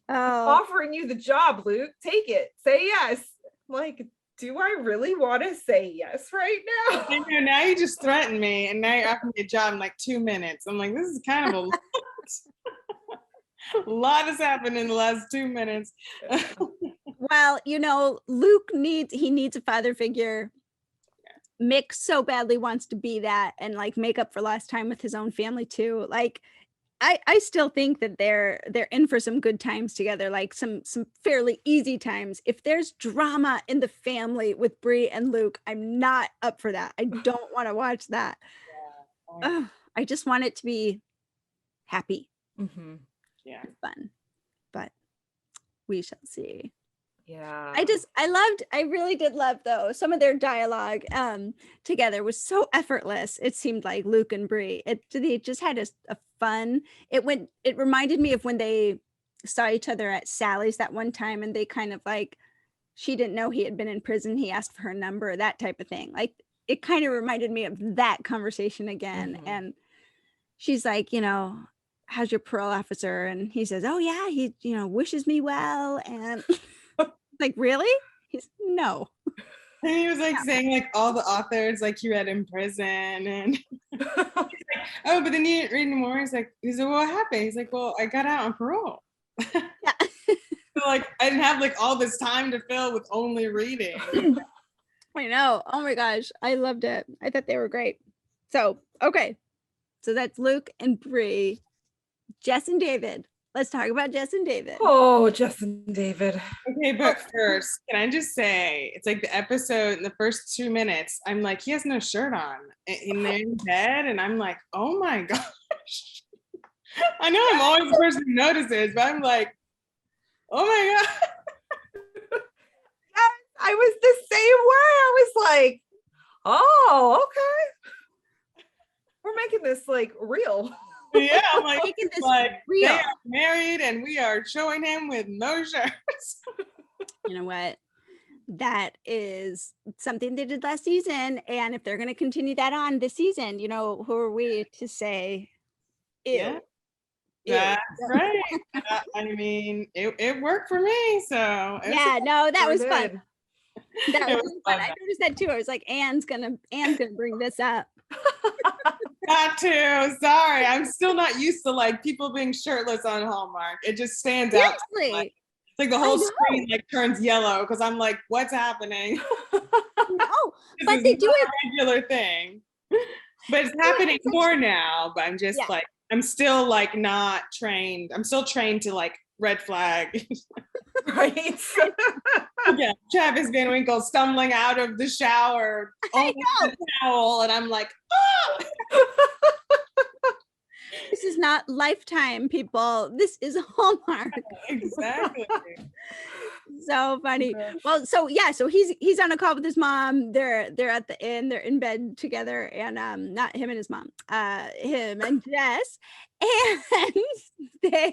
[SPEAKER 2] Offering you the job, Luke. Take it. Say yes. Like, do I really want to say yes right now?
[SPEAKER 3] I know, now you just threatened me, and now you're offering me a job in like 2 minutes. I'm like, this is kind of a lot. A lot has happened in the last 2 minutes.
[SPEAKER 1] Well, Luke needs a father figure. Mick so badly wants to be that and like make up for lost time with his own family too. Like, I still think that they're in for some good times together, like some fairly easy times. If there's drama in the family with Brie and Luke, I'm not up for that. I don't want to watch that. Yeah. I just want it to be happy.
[SPEAKER 3] Yeah,
[SPEAKER 1] fun, but we shall see.
[SPEAKER 2] Yeah,
[SPEAKER 1] I really did love though some of their dialogue together was so effortless. It seemed like Luke and Brie, they just had a fun, it reminded me of when they saw each other at Sally's that one time, and they kind of like, she didn't know he had been in prison, he asked for her number, that type of thing. Like, it kind of reminded me of that conversation again. And she's like, how's your parole officer? And he says, oh yeah, he, wishes me well. And like, really? He's no.
[SPEAKER 3] And he was like saying like all the authors like he read in prison and he's like, oh, but then you didn't read anymore. He's like, well, what happened? He's like, well, I got out on parole.
[SPEAKER 1] Yeah.
[SPEAKER 3] So like I didn't have like all this time to fill with only reading.
[SPEAKER 1] I know. Oh my gosh. I loved it. I thought they were great. So, okay. So that's Luke and Brie. Jess and David. Let's talk about Jess and David.
[SPEAKER 2] Oh, Jess and David.
[SPEAKER 3] Okay, but first, can I just say, it's like the episode in the first 2 minutes, I'm like, he has no shirt on in there in bed, and I'm like, oh my gosh. I know I'm always the person who notices, but I'm like, oh my God.
[SPEAKER 2] I was the same way. I was like, oh, okay. We're making this like real.
[SPEAKER 3] Yeah, I'm like,
[SPEAKER 1] Making this
[SPEAKER 3] like
[SPEAKER 1] real.
[SPEAKER 3] they are married and we are showing him with no shirts.
[SPEAKER 1] You know what? That is something they did last season. And if they're going to continue that on this season, who are we to say, ew.
[SPEAKER 3] Yeah. That's right. I mean, it worked for me. So
[SPEAKER 1] Yeah, no, that was fun.
[SPEAKER 2] Did.
[SPEAKER 1] That
[SPEAKER 3] It
[SPEAKER 1] was
[SPEAKER 3] was
[SPEAKER 1] fun.
[SPEAKER 3] fun,
[SPEAKER 1] I noticed that too. I was like, Ann's gonna bring this up.
[SPEAKER 3] Got to. Sorry, I'm still not used to like people being shirtless on Hallmark. It just stands out.
[SPEAKER 1] Seriously.
[SPEAKER 3] It's like the whole screen like turns yellow because I'm like, what's happening?
[SPEAKER 1] No,
[SPEAKER 3] This
[SPEAKER 1] but
[SPEAKER 3] is
[SPEAKER 1] they do
[SPEAKER 3] not
[SPEAKER 1] it.
[SPEAKER 3] a regular thing. But it's happening more now. But I'm just
[SPEAKER 1] Yeah.
[SPEAKER 3] like, I'm still like not trained. I'm still trained to like red flag.
[SPEAKER 2] Right.
[SPEAKER 3] Yeah, Travis Van Winkle stumbling out of the shower, on the towel, and I'm like, oh!
[SPEAKER 1] This is not Lifetime, people. This is Hallmark.
[SPEAKER 3] Exactly.
[SPEAKER 1] So funny. Well, so he's on a call with his mom. They're at the inn. They're in bed together, and not him and his mom. Him and Jess, and they,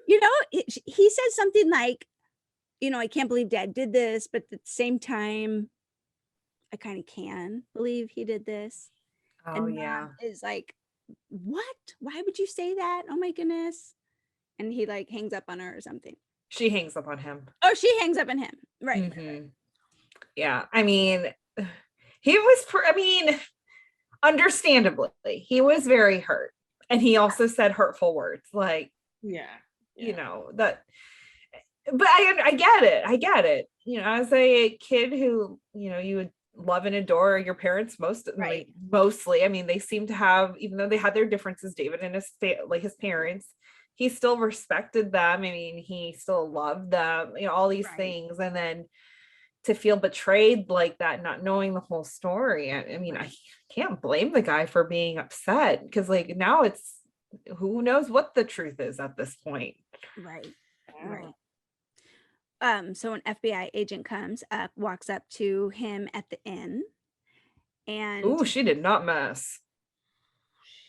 [SPEAKER 1] he says something like, I can't believe Dad did this, but at the same time, I kind of can believe he did this.
[SPEAKER 2] Oh,
[SPEAKER 1] and
[SPEAKER 2] yeah.
[SPEAKER 1] Mom is like, what? Why would you say that? Oh my goodness. And he like hangs up on her or something.
[SPEAKER 2] She hangs up on him.
[SPEAKER 1] Oh, she hangs up on him. Right.
[SPEAKER 2] Mhm. Yeah. I mean, he was, understandably, he was very hurt. And he also said hurtful words like,
[SPEAKER 3] Yeah.
[SPEAKER 2] that. But I get it. As a kid who, you would love and adore your parents mostly. I mean, they seem to have, even though they had their differences, David and his parents, he still respected them. I mean, he still loved them, all these things. And then to feel betrayed like that, not knowing the whole story. I mean, I can't blame the guy for being upset because like now it's, who knows what the truth is at this point.
[SPEAKER 1] Right.
[SPEAKER 3] Yeah.
[SPEAKER 1] Right. So an FBI agent comes up, walks up to him at the inn, and
[SPEAKER 2] Ooh, she did not mess.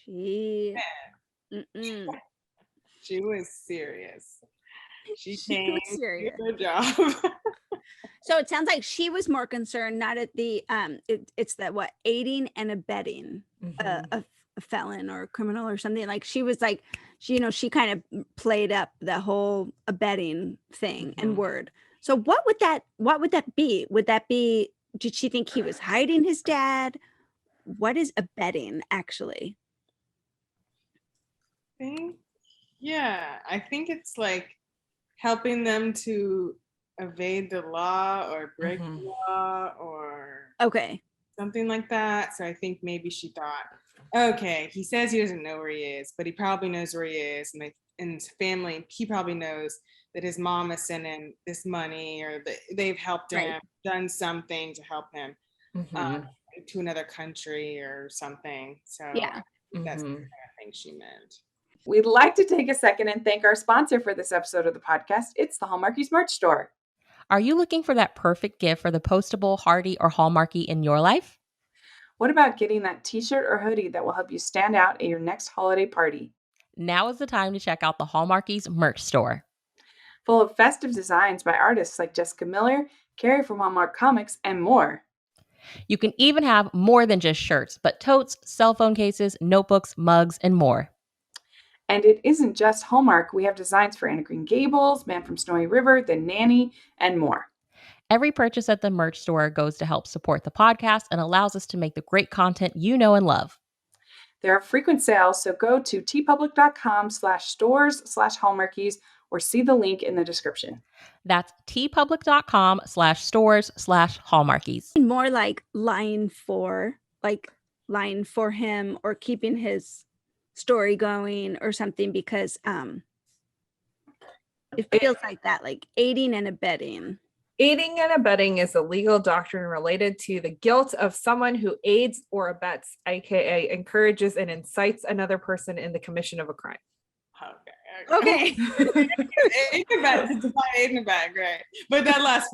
[SPEAKER 1] she
[SPEAKER 3] was serious. She
[SPEAKER 1] was
[SPEAKER 3] came
[SPEAKER 1] serious.
[SPEAKER 3] to her job.
[SPEAKER 1] So it sounds like she was more concerned, not at the it's that aiding and abetting a felon or a criminal or something. Like she was like, she kind of played up the whole abetting thing and word. So what would that be? Would that be, did she think he was hiding his dad? What is abetting actually?
[SPEAKER 3] I think it's like helping them to evade the law or break the law or something like that. So I think maybe she thought, okay, he says he doesn't know where he is, but he probably knows where he is, and his family, he probably knows that his mom is sending this money or that they've helped him, done something to help him to another country or something. So I think that's the kind of thing she meant.
[SPEAKER 5] We'd like to take a second and thank our sponsor for this episode of the podcast. It's the Hallmarkies merch store.
[SPEAKER 6] Are you looking for that perfect gift for the postable, hearty, or Hallmarky in your life?
[SPEAKER 5] What about getting that t-shirt or hoodie that will help you stand out at your next holiday party?
[SPEAKER 6] Now is the time to check out the Hallmarkies merch store.
[SPEAKER 5] Full of festive designs by artists like Jessica Miller, Kari from Hallmark Comics, and more.
[SPEAKER 6] You can even have more than just shirts, but totes, cell phone cases, notebooks, mugs, and more.
[SPEAKER 5] And it isn't just Hallmark. We have designs for Anna Green Gables, Man from Snowy River, The Nanny, and more.
[SPEAKER 6] Every purchase at the merch store goes to help support the podcast and allows us to make the great content you know and love.
[SPEAKER 5] There are frequent sales, so go to tpublic.com/stores/hallmarkies or see the link in the description.
[SPEAKER 6] That's tpublic.com/stores/hallmarkies.
[SPEAKER 1] More like lying for him or keeping his story going or something, because it feels like that, like aiding and abetting.
[SPEAKER 2] Aiding and abetting is a legal doctrine related to the guilt of someone who aids or abets, aka encourages and incites another person in the commission of a crime.
[SPEAKER 1] Okay.
[SPEAKER 3] Aid and abet, aid and abet, great. But that last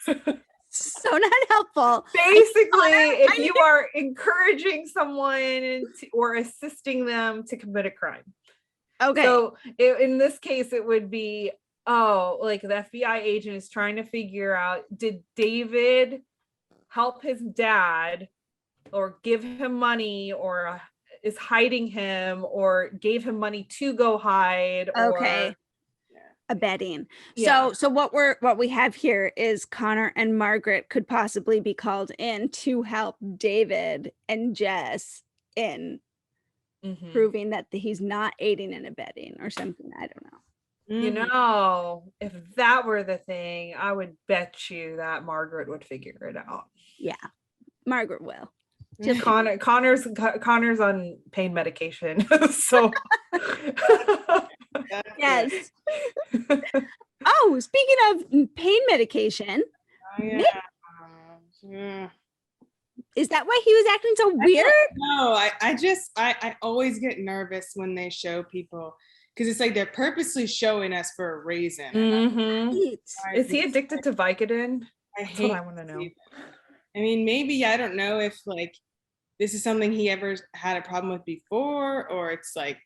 [SPEAKER 3] part.
[SPEAKER 1] So not helpful.
[SPEAKER 2] Basically, if you are encouraging someone or assisting them to commit a crime.
[SPEAKER 1] Okay.
[SPEAKER 2] So in this case, it would be, like the FBI agent is trying to figure out, did David help his dad or give him money or is hiding him or gave him money to go hide?
[SPEAKER 1] Okay.
[SPEAKER 2] Or
[SPEAKER 1] abetting.
[SPEAKER 2] Yeah.
[SPEAKER 1] So what we have here is Connor and Margaret could possibly be called in to help David and Jess in proving that he's not aiding and abetting or something. I don't know.
[SPEAKER 2] You know, if that were the thing, I would bet you that Margaret would figure it out.
[SPEAKER 1] Yeah, Margaret will.
[SPEAKER 2] Connor's on pain medication, so
[SPEAKER 1] yes. Oh, speaking of pain medication, is that why he was acting so weird?
[SPEAKER 3] No, I always get nervous when they show people, because it's like they're purposely showing us for a reason.
[SPEAKER 2] Is he addicted to Vicodin? That's what I want to know.
[SPEAKER 3] I mean, maybe, I don't know if like this is something he ever had a problem with before, or it's like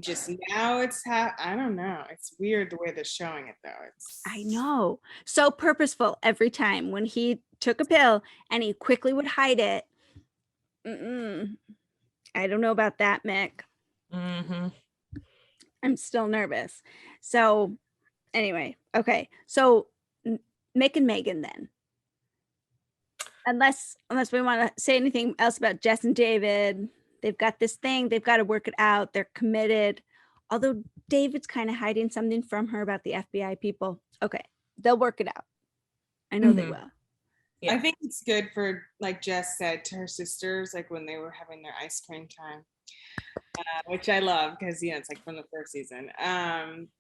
[SPEAKER 3] just now I don't know. It's weird the way they're showing it though.
[SPEAKER 1] I know. So purposeful every time when he took a pill and he quickly would hide it. I don't know about that, Mick. I'm still nervous. So anyway, okay. So Mick and Megan then. Unless we want to say anything else about Jess and David, they've got this thing, they've got to work it out. They're committed. Although David's kind of hiding something from her about the FBI people. Okay, they'll work it out. I know they will.
[SPEAKER 3] Yeah. I think it's good for, like Jess said to her sisters, like when they were having their ice cream time, which I love because, it's like from the first season,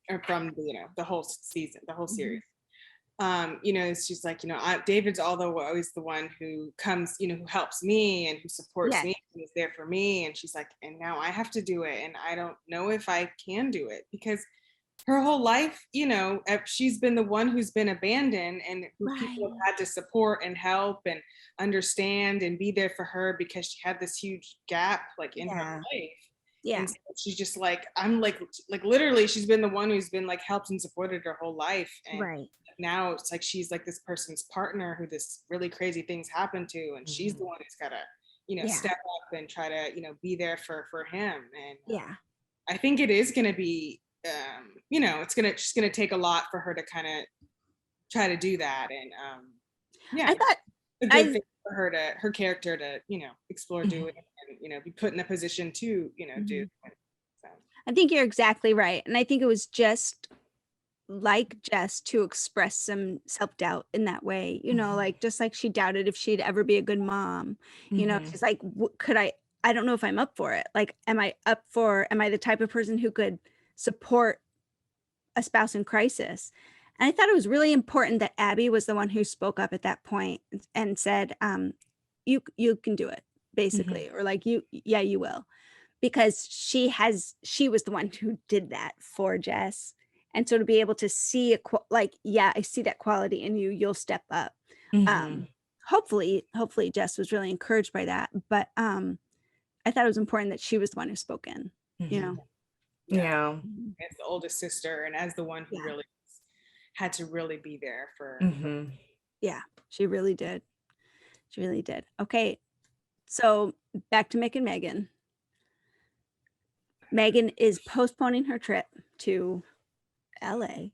[SPEAKER 3] or from the whole season, the whole series. She's like, David's always the one who comes, who helps me and who supports me and is there for me. And she's like, and now I have to do it. And I don't know if I can do it, because her whole life, she's been the one who's been abandoned and who people have had to support and help and understand and be there for her, because she had this huge gap like in her life. Yeah. And so she's just like, I'm like literally she's been the one who's been like helped and supported her whole life. And now it's like she's like this person's partner who this really crazy things happen to, and she's the one who's gotta step up and try to be there for him. And I think it is gonna be it's gonna take a lot for her to kind of try to do that. And
[SPEAKER 1] I thought
[SPEAKER 3] a good thing for her character to explore doing and be put in a position to do. So.
[SPEAKER 1] I think you're exactly right, and I think it was just like Jess to express some self-doubt in that way, like just like she doubted if she'd ever be a good mom. She's like, could I don't know if I'm up for it. Like, am I the type of person who could support a spouse in crisis? And I thought it was really important that Abby was the one who spoke up at that point and said, you can do it, basically, or like, you will, because she was the one who did that for Jess. And so to be able to see I see that quality in you, you'll step up. Hopefully Jess was really encouraged by that. But I thought it was important that she was the one who spoke in,
[SPEAKER 2] Yeah.
[SPEAKER 3] As the oldest sister and as the one who really had to really be there for her.
[SPEAKER 1] Yeah, she really did. Okay. So back to Mick and Megan. Megan is postponing her trip to LA.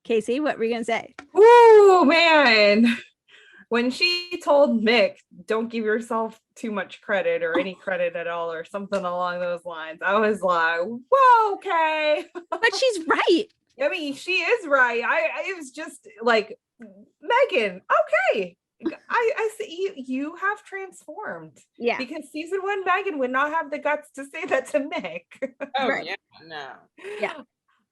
[SPEAKER 1] Kaycee, what were you gonna say?
[SPEAKER 2] Oh man. When she told Mick, don't give yourself too much credit or any credit at all or something along those lines, I was like, whoa, okay.
[SPEAKER 1] But she's right.
[SPEAKER 2] I mean, she is right. It was just like, Megan, okay. I see you have transformed.
[SPEAKER 1] Yeah.
[SPEAKER 2] Because season 1 Megan would not have the guts to say that to Mick.
[SPEAKER 3] Oh
[SPEAKER 1] Right.
[SPEAKER 3] yeah, no.
[SPEAKER 1] Yeah.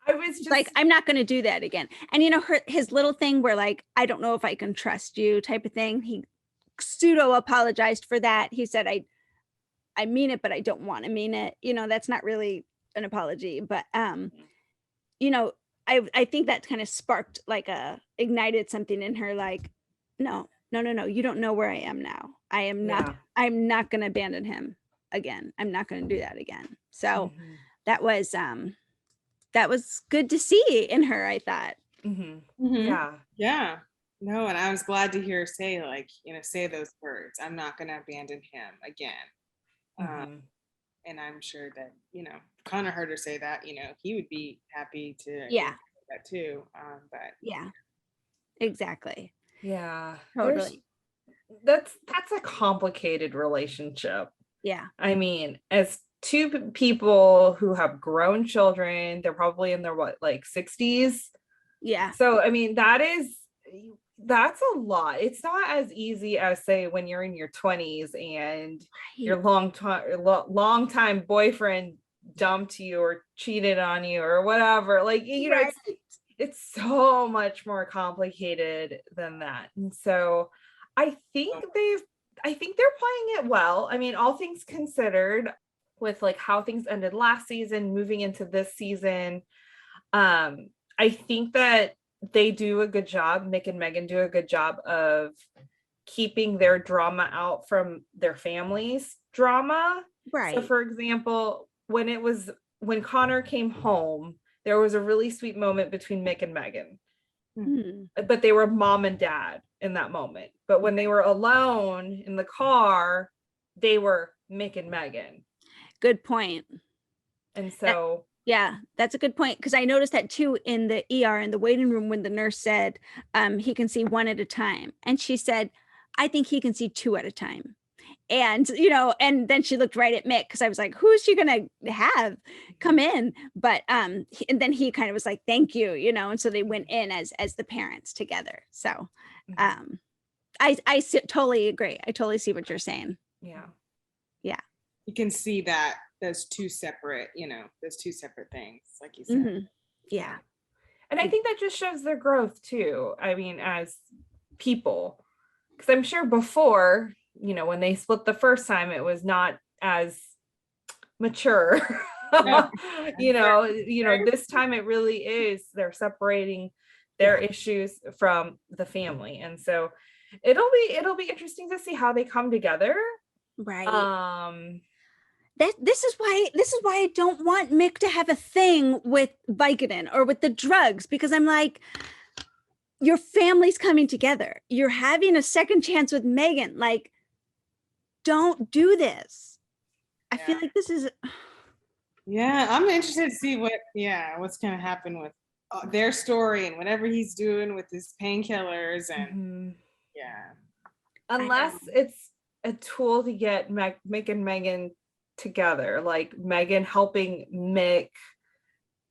[SPEAKER 2] I was just
[SPEAKER 1] Like, I'm not going to do that again. And his little thing where like, I don't know if I can trust you type of thing. He pseudo apologized for that. He said, I mean it, but I don't want to mean it. That's not really an apology, but I think that kind of sparked ignited something in her. Like, no, you don't know where I am now. I'm not going to abandon him again. I'm not going to do that again. So that was good to see in her, I thought.
[SPEAKER 2] Yeah.
[SPEAKER 3] No, and I was glad to hear her say say those words. I'm not going to abandon him again. And I'm sure that Connor heard her say that. He would be happy to do that too. But
[SPEAKER 1] yeah, exactly.
[SPEAKER 2] Yeah,
[SPEAKER 1] Totally.
[SPEAKER 2] That's a complicated relationship.
[SPEAKER 1] Yeah.
[SPEAKER 2] I mean, as two people who have grown children, they're probably in their 60s.
[SPEAKER 1] Yeah.
[SPEAKER 2] So I mean, that's a lot. It's not as easy as say when you're in your 20s and your long time boyfriend dumped you or cheated on you or whatever. It's so much more complicated than that. And so I think they're playing it well. I mean, all things considered, with how things ended last season, moving into this season, I think that they do a good job. Mick and Megan do a good job of keeping their drama out from their family's drama.
[SPEAKER 1] Right.
[SPEAKER 2] So for example, when Connor came home, there was a really sweet moment between Mick and Megan. But they were mom and dad in that moment. But when they were alone in the car, they were Mick and Megan.
[SPEAKER 1] Good point.
[SPEAKER 2] And so
[SPEAKER 1] that's a good point, because I noticed that too in the ER, in the waiting room, when the nurse said he can see one at a time, and she said, I think he can see two at a time. And and then she looked right at Mick, because I was like, who is she gonna have come in? But and then he kind of was like, thank you, and so they went in as the parents together. So I totally agree. I totally see what you're saying.
[SPEAKER 2] Yeah.
[SPEAKER 3] You can see that those two separate things, like you said.
[SPEAKER 1] Yeah.
[SPEAKER 2] And I think that just shows their growth too. I mean, as people, because I'm sure before, when they split the first time, it was not as mature. This time it really is. They're separating their issues from the family, and so it'll be interesting to see how they come together.
[SPEAKER 1] Right. This is why I don't want Mick to have a thing with Vicodin or with the drugs, because I'm like, your family's coming together. You're having a second chance with Megan. Like, don't do this. I feel like this is.
[SPEAKER 3] Yeah, I'm interested to see what's going to happen with their story and whatever he's doing with his painkillers and
[SPEAKER 2] unless it's a tool to get Mick and Megan together, like Megan helping Mick,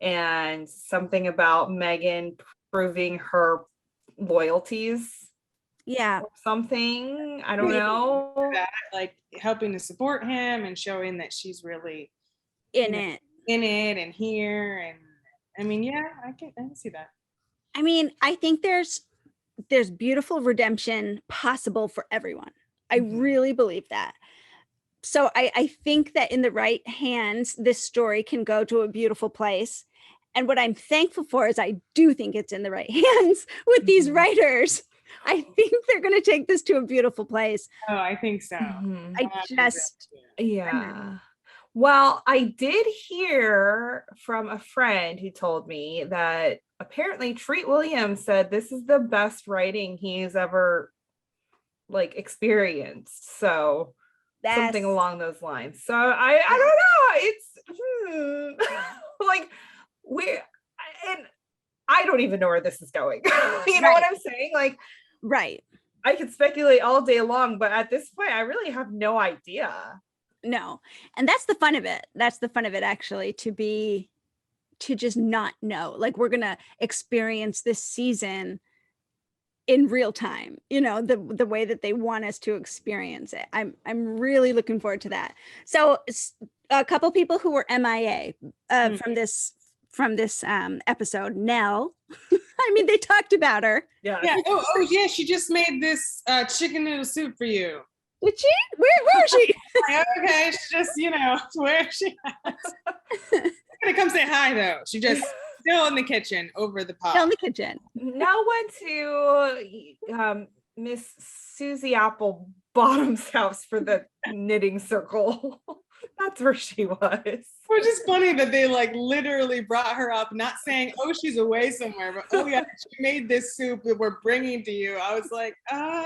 [SPEAKER 2] and something about Megan proving her loyalties.
[SPEAKER 1] Yeah.
[SPEAKER 2] Or something. I don't know.
[SPEAKER 3] That, like helping to support him and showing that she's really
[SPEAKER 1] in it
[SPEAKER 3] and here. And I mean, I can see that.
[SPEAKER 1] I mean, I think there's beautiful redemption possible for everyone. I really believe that. So I think that in the right hands, this story can go to a beautiful place. And what I'm thankful for is I do think it's in the right hands with these writers. I think they're going to take this to a beautiful place.
[SPEAKER 3] Oh, I think so.
[SPEAKER 2] Well, I did hear from a friend who told me that apparently Treat Williams said this is the best writing he's ever experienced. So something along those lines. So I don't know. like and I don't even know where this is going. You know what I'm saying? Like,
[SPEAKER 1] right.
[SPEAKER 2] I could speculate all day long, but at this point, I really have no idea.
[SPEAKER 1] No. And that's the fun of it. That's the fun of it, actually, to just not know. Like, we're going to experience this season in real time, you know, the way that they want us to experience it. I'm really looking forward to that. So a couple people who were MIA from this episode. Nell, I mean, they talked about her.
[SPEAKER 2] Yeah.
[SPEAKER 3] Oh yeah, she just made this chicken noodle soup for you.
[SPEAKER 1] Did she? Where is she?
[SPEAKER 3] Okay, she just, you know, where is she at? I'm gonna come say hi though. She just still in the kitchen over the pot.
[SPEAKER 1] Still in the kitchen.
[SPEAKER 2] Nell went to Miss Susie Applebottom's house for the knitting circle. That's where she was.
[SPEAKER 3] Which is funny that they like literally brought her up, not saying, oh, she's away somewhere, but oh yeah, she made this soup that we're bringing to you. I was like,
[SPEAKER 1] Or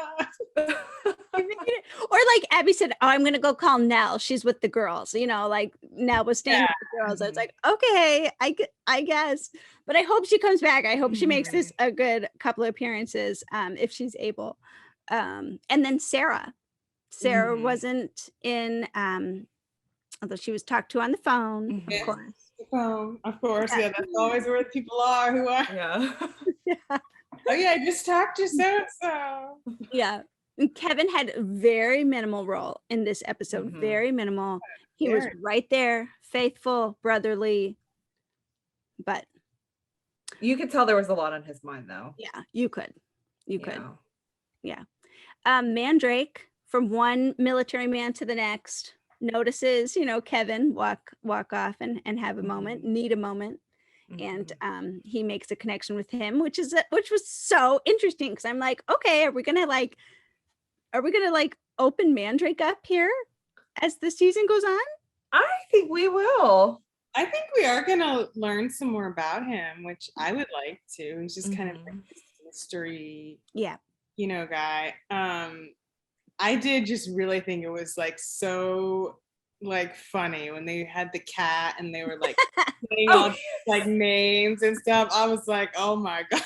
[SPEAKER 1] like Abby said, oh, I'm gonna go call Nell. She's with the girls. You know, like Nell was staying with the girls. I was like, okay, I guess. But I hope she comes back. I hope she makes this a good couple of appearances, if she's able. And then Sarah. Sarah wasn't in, although she was talked to on the phone, of course.
[SPEAKER 3] The phone, of course. Yeah, that's always where people are who are.
[SPEAKER 2] Yeah.
[SPEAKER 3] Oh yeah, I just talked to so.
[SPEAKER 1] Yeah. And Kevin had a very minimal role in this episode. Very minimal. He was right there, faithful, brotherly, but
[SPEAKER 2] you could tell there was a lot on his mind though.
[SPEAKER 1] Yeah, you could. Yeah. Mandrake, from one military man to the next, notices, you know, Kevin walk off and have a moment, need a moment. And he makes a connection with him, which was so interesting, because I'm like, okay, are we gonna open Mandrake up here as the season goes on?
[SPEAKER 2] I think we will.
[SPEAKER 3] I think we are gonna learn some more about him, which I would like to. He's just kind of like this mystery, you know, guy. I did just really think it was like so like funny when they had the cat and they were like saying all these, like names and stuff. I was like, oh my god.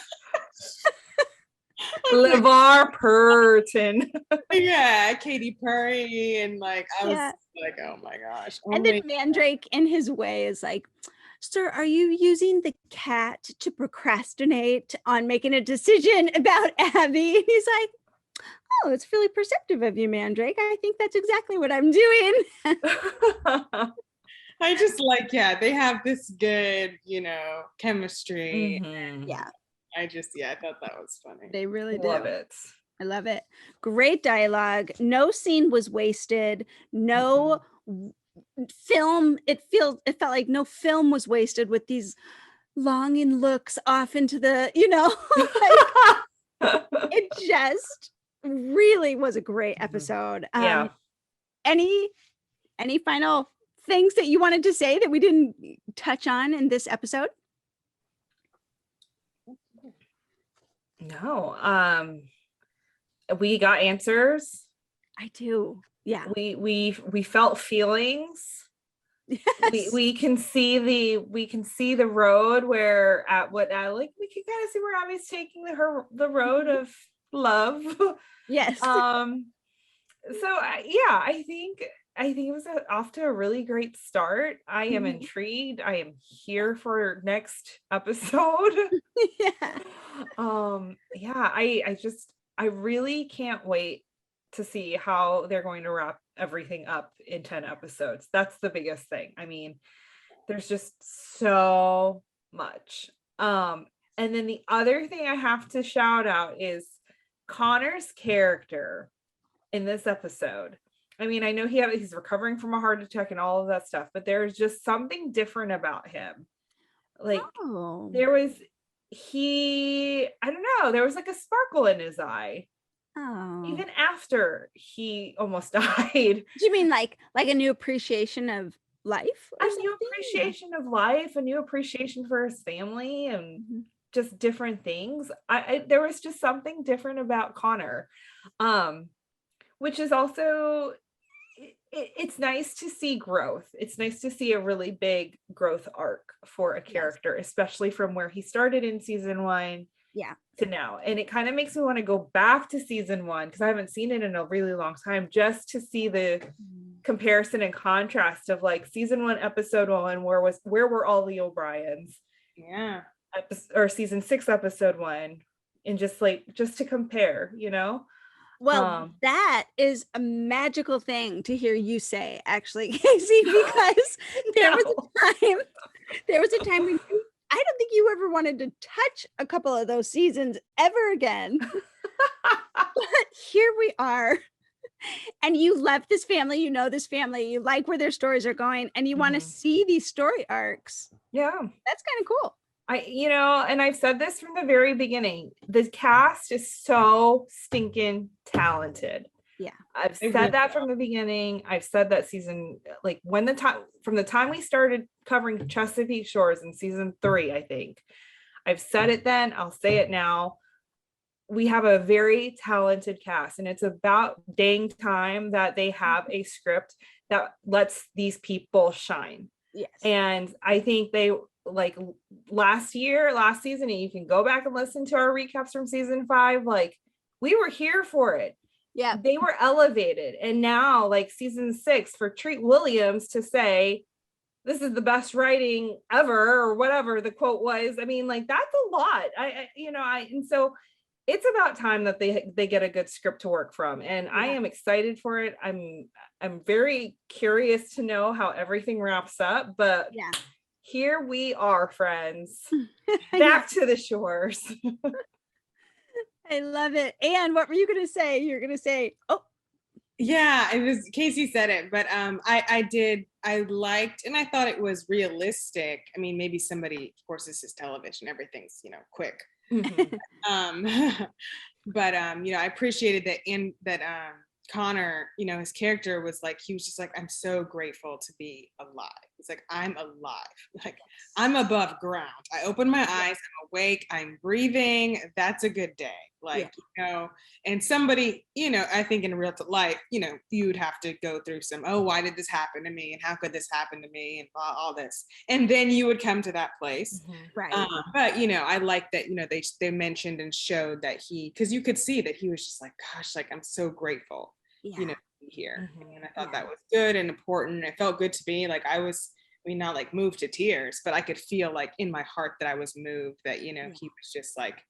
[SPEAKER 2] LeVar Burton.
[SPEAKER 3] Yeah, Katy Perry, and like I was like, oh my gosh.
[SPEAKER 1] And then Mandrake in his way is like, sir, are you using the cat to procrastinate on making a decision about Abby? And he's like, oh, it's really perceptive of you, Mandrake. I think that's exactly what I'm doing.
[SPEAKER 3] I just like, they have this good, you know, chemistry.
[SPEAKER 1] Yeah.
[SPEAKER 3] I thought that was funny.
[SPEAKER 1] They really did.
[SPEAKER 2] Love it.
[SPEAKER 1] I love it. Great dialogue. No scene was wasted. No film. It felt like no film was wasted with these longing looks off into the, you know, like, it just really was a great episode. Any final things that you wanted to say that we didn't touch on in this episode?
[SPEAKER 2] No. We got answers.
[SPEAKER 1] I do. Yeah.
[SPEAKER 2] We felt feelings. Yes. We can see the road where we can kind of see where Abby's taking the road of love.
[SPEAKER 1] Yes.
[SPEAKER 2] So I think it was off to a really great start. I am intrigued. I am here for next episode. I really can't wait to see how they're going to wrap everything up in 10 episodes. That's the biggest thing. I mean, there's just so much. And then the other thing I have to shout out is Connor's character in this episode. I mean, I know he's recovering from a heart attack and all of that stuff, but there's just something different about him. Like there was like a sparkle in his eye. Oh. Even after he almost died.
[SPEAKER 1] Do you mean like a new appreciation of life?
[SPEAKER 2] New appreciation of life, a new appreciation for his family, and just different things. There was just something different about Connor. Which is also, it's nice to see growth. It's nice to see a really big growth arc for a character, especially from where he started in season 1 to now. And it kind of makes me want to go back to season 1 because I haven't seen it in a really long time, just to see the comparison and contrast of like season 1, episode 1, where were all the O'Briens?
[SPEAKER 3] Yeah.
[SPEAKER 2] Or season 6, episode 1, and just to compare, you know.
[SPEAKER 1] Well, that is a magical thing to hear you say, actually, Kaycee, because there was a time when I don't think you ever wanted to touch a couple of those seasons ever again. But here we are. And you love this family, you know this family, you like where their stories are going, and you want to see these story arcs.
[SPEAKER 2] Yeah.
[SPEAKER 1] That's kind of cool.
[SPEAKER 2] And I've said this from the very beginning, the cast is so stinking talented.
[SPEAKER 1] Yeah.
[SPEAKER 2] I've said that from the beginning. I've said that season, like from the time we started covering Chesapeake Shores in season 3, I think. I've said it then, I'll say it now. We have a very talented cast, and it's about dang time that they have a script that lets these people shine.
[SPEAKER 1] Yes.
[SPEAKER 2] And I think they, like last season, and you can go back and listen to our recaps from season 5, like we were here for it.
[SPEAKER 1] Yeah.
[SPEAKER 2] They were elevated. And now like season 6 for Treat Williams to say this is the best writing ever, or whatever the quote was. I mean, like that's a lot. And so it's about time that they get a good script to work from. And I am excited for it. I'm very curious to know how everything wraps up, but here we are, friends. Back to the shores.
[SPEAKER 3] I love it. And what were you going to say? You're going to say, oh.
[SPEAKER 4] Yeah, it was, Kaycee said it, but I liked, and I thought it was realistic. I mean, maybe somebody, of course, this is television, everything's, quick.
[SPEAKER 2] Mm-hmm.
[SPEAKER 4] But I appreciated that Connor, his character was like, he was just like, I'm so grateful to be alive. It's like, I'm alive. Like, I'm above ground. I open my eyes, I'm awake, I'm breathing. That's a good day. Like, and somebody, I think in real life, you would have to go through some, oh, why did this happen to me? And how could this happen to me? And all this. And then you would come to that place.
[SPEAKER 1] Mm-hmm. Right.
[SPEAKER 4] But, I like that, they mentioned and showed that because you could see that he was just like, gosh, like, I'm so grateful, to be here.
[SPEAKER 1] Mm-hmm.
[SPEAKER 4] And I thought that was good and important. It felt good to me. Like not like moved to tears, but I could feel like in my heart that I was moved, that, he was just like,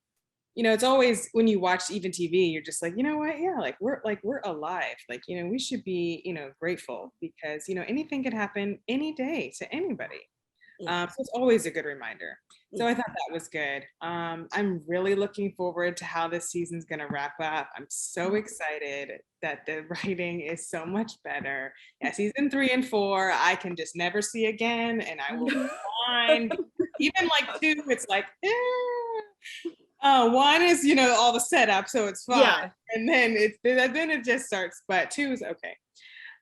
[SPEAKER 4] it's always when you watch even TV, you're just like, you know what? Yeah, we're alive. Like, we should be, grateful because, anything could happen any day to anybody. So it's always a good reminder. So I thought that was good. I'm really looking forward to how this season's going to wrap up. I'm so excited that the writing is so much better. Yeah, season 3 and 4, I can just never see again, and I will be fine. Even like 2, it's like, 1 is, all the setup, so it's fine. Yeah. And then it just starts, but 2 is okay.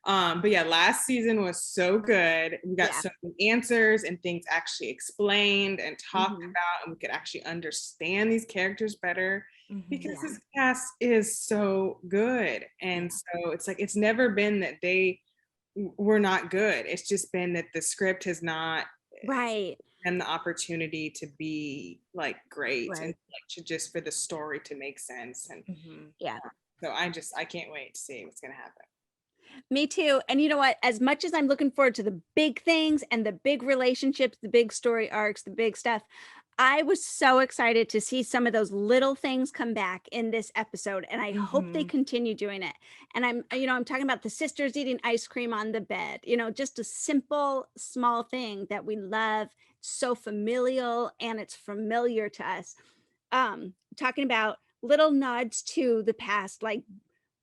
[SPEAKER 4] But yeah, last season was so good. We got so many answers and things actually explained and talked about, and we could actually understand these characters better because this cast is so good. And so it's like, it's never been that they were not good. It's just been that the script has not and the opportunity to be like great and like to just for the story to make sense. And so I can't wait to see what's gonna happen.
[SPEAKER 1] Me too. And you know what? As much as I'm looking forward to the big things and the big relationships, the big story arcs, the big stuff, I was so excited to see some of those little things come back in this episode. And I hope they continue doing it. And I'm talking about the sisters eating ice cream on the bed, just a simple, small thing that we love, so familial, and it's familiar to us. Talking about little nods to the past, like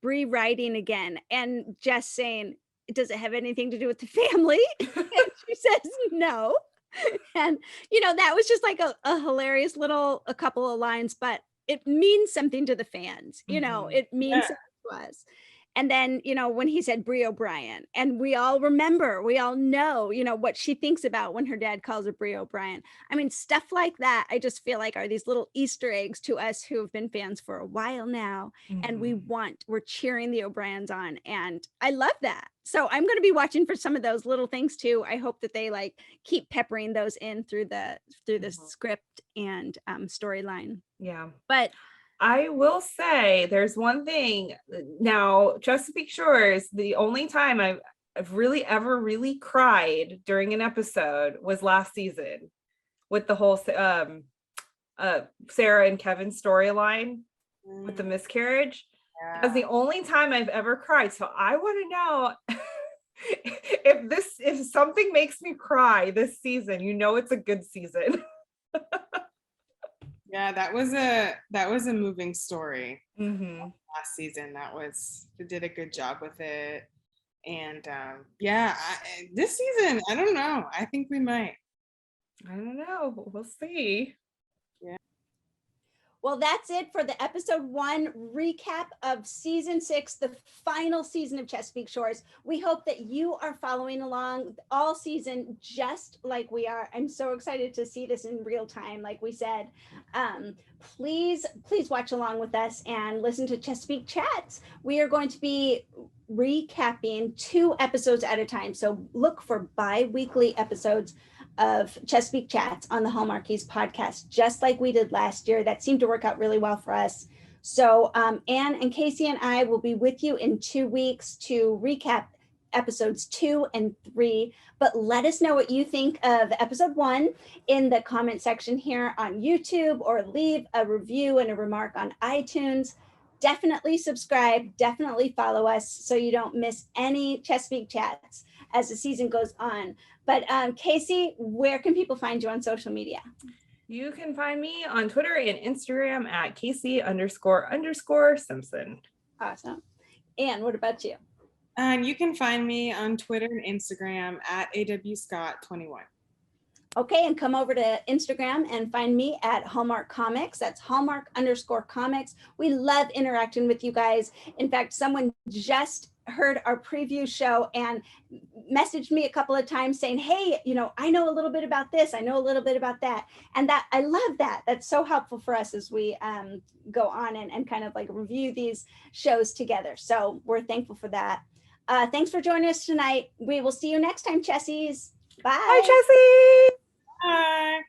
[SPEAKER 1] Brie writing again and Jess saying, does it have anything to do with the family? And she says no. And that was just like a hilarious a couple of lines, but it means something to the fans. It means something to us. And then when he said Brie O'Brien, and we all know what she thinks about when her dad calls her Brie O'Brien. I mean, stuff like that, I just feel like are these little Easter eggs to us who have been fans for a while now, and we're cheering the O'Briens on, and I love that. So I'm going to be watching for some of those little things too. I hope that they like keep peppering those in through the script and storyline.
[SPEAKER 2] Yeah.
[SPEAKER 1] But
[SPEAKER 2] I will say there's one thing now, Chesapeake Shores, the only time I've really ever really cried during an episode was last season with the whole Sarah and Kevin storyline with the miscarriage.
[SPEAKER 3] Yeah.
[SPEAKER 2] That's the only time I've ever cried. So I want to know if something makes me cry this season, it's a good season.
[SPEAKER 3] Yeah, that was a moving story. Last season. They did a good job with it. And this season, I don't know. I think we might.
[SPEAKER 2] I don't know. We'll see.
[SPEAKER 3] Yeah.
[SPEAKER 1] Well, that's it for the episode 1 recap of season 6, the final season of Chesapeake Shores. We hope that you are following along all season just like we are. I'm so excited to see this in real time, like we said. Please watch along with us and listen to Chesapeake Chats. We are going to be recapping 2 episodes at a time. So look for bi-weekly episodes of Chesapeake Chats on the Hallmarkies podcast, just like we did last year. That seemed to work out really well for us. So Ann and Kaycee and I will be with you in 2 weeks to recap episodes 2 and 3. But let us know what you think of episode 1 in the comment section here on YouTube, or leave a review and a remark on iTunes. Definitely subscribe, definitely follow us so you don't miss any Chesapeake Chats as the season goes on. But Kaycee, where can people find you on social media?
[SPEAKER 2] You can find me on Twitter and Instagram at Kaycee__Simpson.
[SPEAKER 1] Awesome. Ann, what about you?
[SPEAKER 3] And you can find me on Twitter and Instagram at awscott21.
[SPEAKER 1] Okay, and come over to Instagram and find me at Hallmark Comics. That's Hallmark_comics. We love interacting with you guys. In fact, someone just heard our preview show and messaged me a couple of times saying, hey, I know a little bit about this. I know a little bit about that. And that, I love that. That's so helpful for us as we go on and kind of like review these shows together. So we're thankful for that. Thanks for joining us tonight. We will see you next time, Chessies. Bye.
[SPEAKER 2] Hi, Jessie.
[SPEAKER 3] Bye.